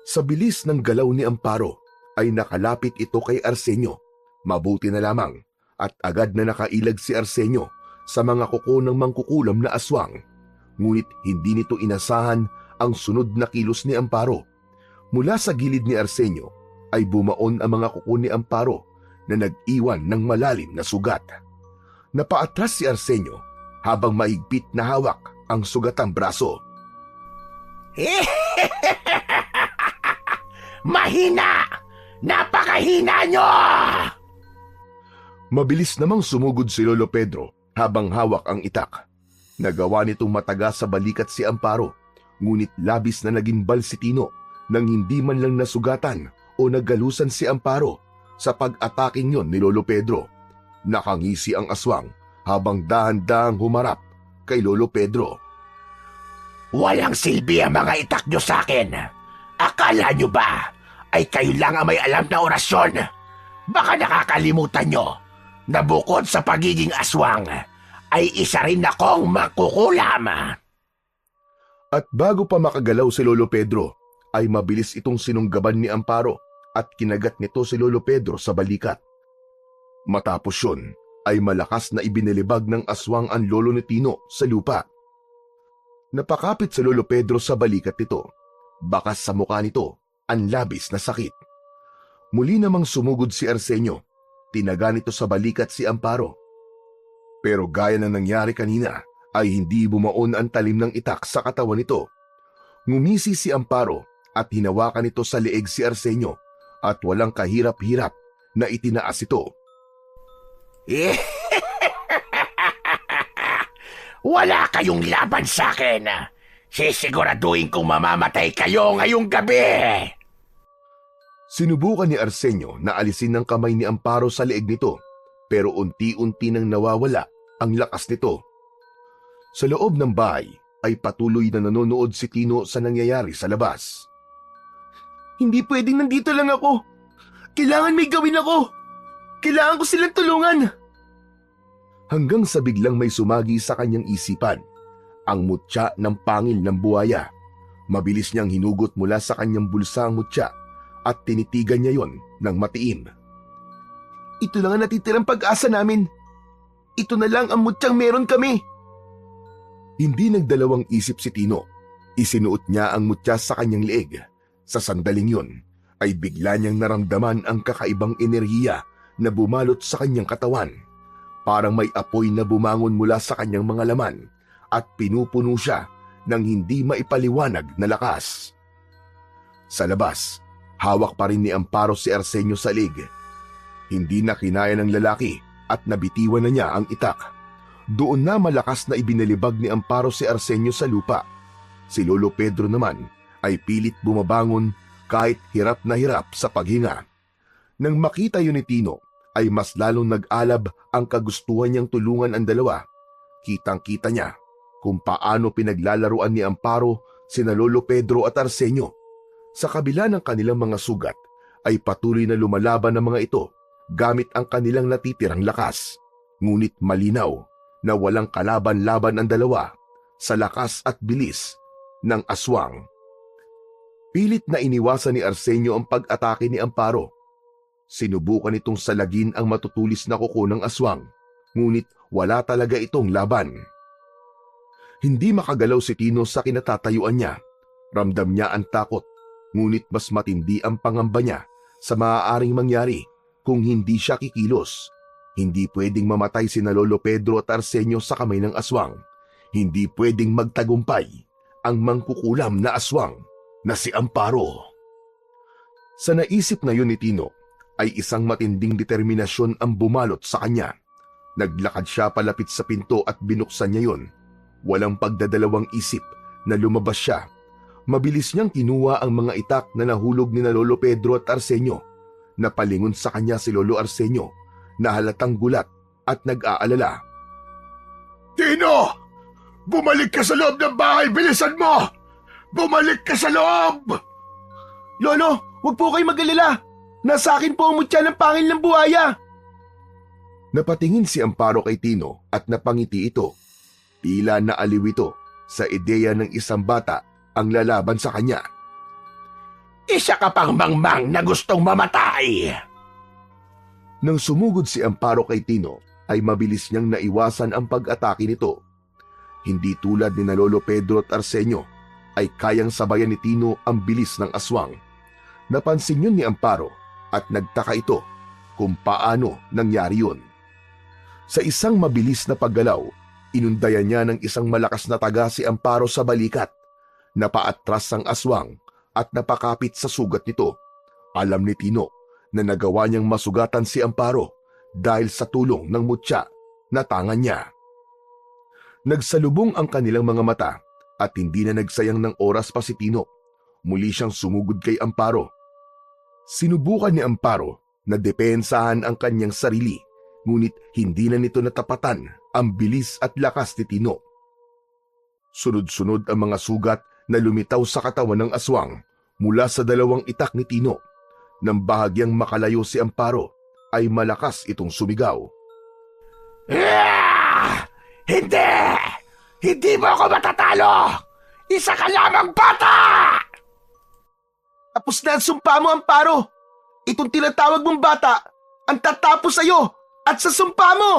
Sa bilis ng galaw ni Amparo ay nakalapit ito kay Arsenio. Mabuti na lamang at agad na nakailag si Arsenio sa mga kuko ng mangkukulam na aswang. Ngunit hindi nito inasahan ang sunod na kilos ni Amparo. Mula sa gilid ni Arsenio ay bumaon ang mga kuko ni Amparo na nag-iwan ng malalim na sugat. Napaatras si Arsenio habang maigpit na hawak ang sugatang braso. Mahina! Napakahina nyo! Mabilis namang sumugod si Lolo Pedro habang hawak ang itak. Nagawa nitong mataga sa balikat si Amparo, ngunit labis na nagimbal si Tino nang hindi man lang nasugatan o nagalusan si Amparo sa pag-ataking yon ni Lolo Pedro. Nakangisi ang aswang habang dahan-dahang humarap kay Lolo Pedro. Walang silbi ang mga itak nyo sa akin. Akala nyo ba ay kayo lang ang may alam na orasyon? Baka nakakalimutan nyo na bukod sa pagiging aswang, ay isa rin akong makukulam. At bago pa makagalaw si Lolo Pedro, ay mabilis itong sinunggaban ni Amparo at kinagat nito si Lolo Pedro sa balikat. Matapos yun, ay malakas na ibinilibag ng aswang ang lolo ni Tino sa lupa. Napakapit sa Lolo Pedro sa balikat nito. Bakas sa mukha nito ang labis na sakit. Muli namang sumugod si Arsenio. Tinaga nito sa balikat si Amparo. Pero gaya ng nangyari kanina, ay hindi bumaon ang talim ng itak sa katawan nito. Ngumisi si Amparo at hinawakan nito sa leeg si Arsenio at walang kahirap-hirap na itinaas ito. Wala kayong laban sa akin. Sisiguraduhin kong mamamatay kayo ngayong gabi! Sinubukan ni Arsenio na alisin ng kamay ni Amparo sa leeg nito, pero unti-unti nang nawawala ang lakas nito. Sa loob ng bahay ay patuloy na nanonood si Tino sa nangyayari sa labas. Hindi pwedeng nandito lang ako. Kailangan may gawin ako. Kailangan ko silang tulungan. Hanggang sa biglang may sumagi sa kanyang isipan, ang mutya ng pangil ng buhaya. Mabilis niyang hinugot mula sa kanyang bulsa ang mutya at tinitigan niya yon ng matiim. Ito lang ang natitirang pag-asa namin. Ito na lang ang mutyang meron kami. Hindi nagdalawang isip si Tino. Isinuot niya ang mutya sa kanyang leeg. Sa sandaling yun ay bigla niyang naramdaman ang kakaibang enerhiya na bumalot sa kanyang katawan. Parang may apoy na bumangon mula sa kanyang mga laman at pinupuno siya ng hindi maipaliwanag na lakas. Sa labas, hawak pa rin ni Amparo si Arsenio sa leeg. Hindi na kinaya ng lalaki at nabitiwan na niya ang itak. Doon na malakas na ibinalibag ni Amparo si Arsenio sa lupa. Si Lolo Pedro naman ay pilit bumabangon kahit hirap na hirap sa paghinga. Nang makita yun ni Tino, ay mas lalong nag-alab ang kagustuhan niyang tulungan ang dalawa. Kitang-kita niya kung paano pinaglalaruan ni Amparo sina Lolo Pedro at Arsenio. Sa kabila ng kanilang mga sugat, ay patuloy na lumalaban ang mga ito gamit ang kanilang natitirang lakas. Ngunit malinaw na walang kalaban-laban ang dalawa sa lakas at bilis ng aswang. Pilit na iniwasan ni Arsenio ang pag-atake ni Amparo. Sinubukan itong salagin ang matutulis na kuko ng aswang, ngunit wala talaga itong laban. Hindi makagalaw si Tino sa kinatatayuan niya. Ramdam niya ang takot, ngunit mas matindi ang pangamba niya sa maaaring mangyari kung hindi siya kikilos. Hindi pwedeng mamatay sina Lolo Pedro at Arsenio sa kamay ng aswang. Hindi pwedeng magtagumpay ang mangkukulam na aswang na si Amparo. Sa naisip na yun ni Tino, ay isang matinding determinasyon ang bumalot sa kanya. Naglakad siya palapit sa pinto at binuksan niya yun. Walang pagdadalawang isip na lumabas siya. Mabilis niyang kinuha ang mga itak na nahulog ni na Lolo Pedro at Arsenio. Napalingon sa kanya si Lolo Arsenio na halatang gulat at nag-aalala. Tino! Bumalik ka sa loob ng bahay! Bilisan mo! Bumalik ka sa loob! Lolo, huwag po kayo mag-alala. Nasa akin po ang mutya ng pangil ng buhaya. Napatingin si Amparo kay Tino at napangiti ito. Tila naaliw ito sa ideya ng isang bata ang lalaban sa kanya. Isa ka pang mangmang na gustong mamatay! Nang sumugod si Amparo kay Tino, ay mabilis niyang naiwasan ang pag-atake nito. Hindi tulad ni na Lolo Pedro at Arsenio, ay kayang sabayan ni Tino ang bilis ng aswang. Napansin yun ni Amparo at nagtaka ito kung paano nangyari yun. Sa isang mabilis na paggalaw, inundayan niya ng isang malakas na taga si Amparo sa balikat. Napaatras ang aswang at napakapit sa sugat nito. Alam ni Tino na nagawa niyang masugatan si Amparo dahil sa tulong ng mutya na tangan niya. Nagsalubong ang kanilang mga mata at hindi na nagsayang ng oras pa si Tino. Muli siyang sumugod kay Amparo. Sinubukan ni Amparo na depensahan ang kanyang sarili, ngunit hindi na nito natapatan ang bilis at lakas ni Tino. Sunod-sunod ang mga sugat na lumitaw sa katawan ng aswang mula sa dalawang itak ni Tino. Nang bahagyang makalayo si Amparo, ay malakas itong sumigaw. Hindi! Hindi mo ako matatalo! Isa ka lamang bata! Tapos na ang sumpa mo, Amparo. Itong tinatawag mong bata ang tatapos sa'yo at sa sumpa mo.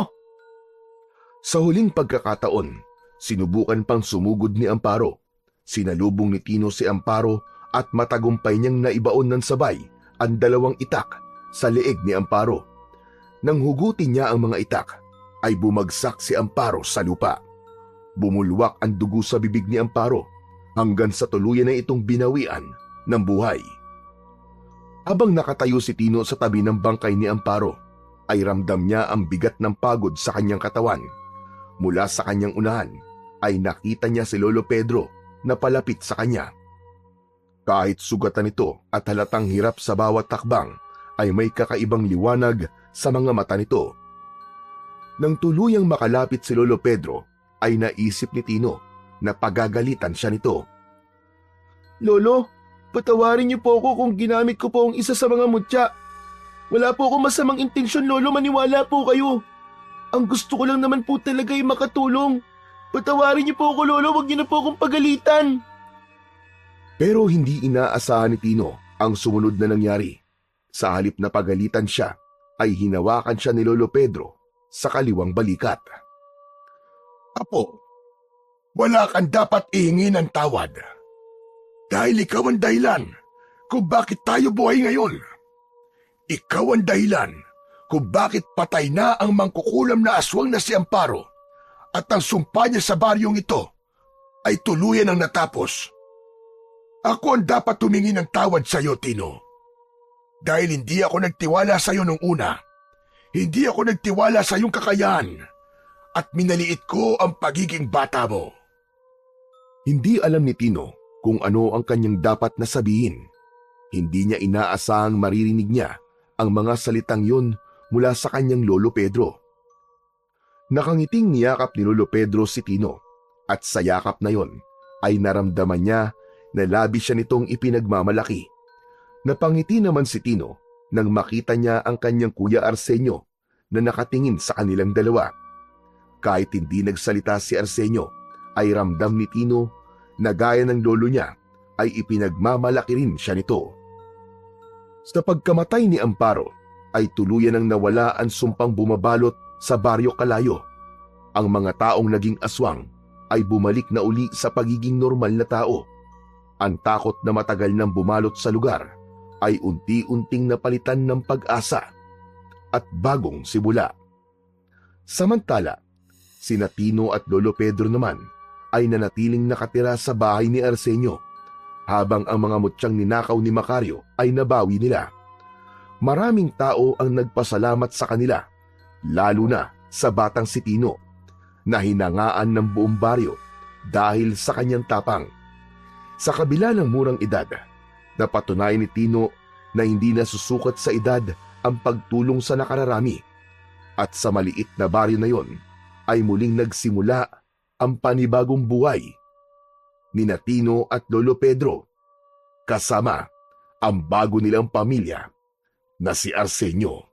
Sa huling pagkakataon, sinubukan pang sumugod ni Amparo. Sinalubong ni Tino si Amparo at matagumpay niyang naibaon ng sabay ang dalawang itak sa leeg ni Amparo. Nang hugutin niya ang mga itak, ay bumagsak si Amparo sa lupa. Bumulwak ang dugo sa bibig ni Amparo hanggang sa tuluyan na itong binawian ng buhay. Habang nakatayo si Tino sa tabi ng bangkay ni Amparo, ay ramdam niya ang bigat ng pagod sa kanyang katawan. Mula sa kanyang unahan ay nakita niya si Lolo Pedro na palapit sa kanya. Kahit sugatan ito at halatang hirap sa bawat takbang, ay may kakaibang liwanag sa mga mata nito. Nang tuluyang makalapit si Lolo Pedro, ay naisip ni Tino na pagagalitan siya nito. Lolo, patawarin niyo po ako kung ginamit ko po ang isa sa mga mutya. Wala po akong masamang intensyon, Lolo, maniwala po kayo. Ang gusto ko lang naman po talaga ay makatulong. Patawarin niyo po ako, Lolo, wag niyo na po akong pagalitan. Pero hindi inaasahan ni Tino ang sumunod na nangyari. Sa halip na pagalitan siya, ay hinawakan siya ni Lolo Pedro sa kaliwang balikat. Apo, wala kang dapat ihingi ng tawad. Dahil ikaw ang dahilan kung bakit tayo buhay ngayon. Ikaw ang dahilan kung bakit patay na ang mangkukulam na aswang na si Amparo at ang sumpa niya sa baryong ito ay tuluyan ang natapos. Ako ang dapat tumingi ng tawad sa iyo, Tino. Dahil hindi ako nagtiwala sa iyo nung una. Hindi ako nagtiwala sa iyong kakayahan at minaliit ko ang pagiging bata mo. Hindi alam ni Tino kung ano ang kanyang dapat na sabihin. Hindi niya inaasahang maririnig niya ang mga salitang yun mula sa kanyang Lolo Pedro. Nakangiting niyakap ni Lolo Pedro si Tino at sa yakap na yon ay naramdaman niya na labis siya nitong ipinagmamalaki. Napangiti naman si Tino nang makita niya ang kanyang kuya Arsenio na nakatingin sa kanilang dalawa. Kahit hindi nagsalita si Arsenio, ay ramdam ni Tino na gaya ng lolo niya ay ipinagmamalaki rin siya nito. Sa pagkamatay ni Amparo, ay tuluyan ang nawala ang sumpang bumabalot sa baryo Kalayo. Ang mga taong naging aswang ay bumalik na uli sa pagiging normal na tao. Ang takot na matagal nang bumalot sa lugar ay unti-unting napalitan ng pag-asa at bagong simula. Samantala, sina Tino at Lolo Pedro naman ay nanatiling nakatira sa bahay ni Arsenio habang ang mga mutyang ninakaw ni Macario ay nabawi nila. Maraming tao ang nagpasalamat sa kanila, lalo na sa batang si Tino, na hinangaan ng buong baryo dahil sa kanyang tapang. Sa kabila ng murang edad, napatunayan ni Tino na hindi nasusukat sa edad ang pagtulong sa nakararami. At sa maliit na baryo na yon ay muling nagsimula ang panibagong buhay ni Tino at Lolo Pedro, kasama ang bago nilang pamilya na si Arsenio.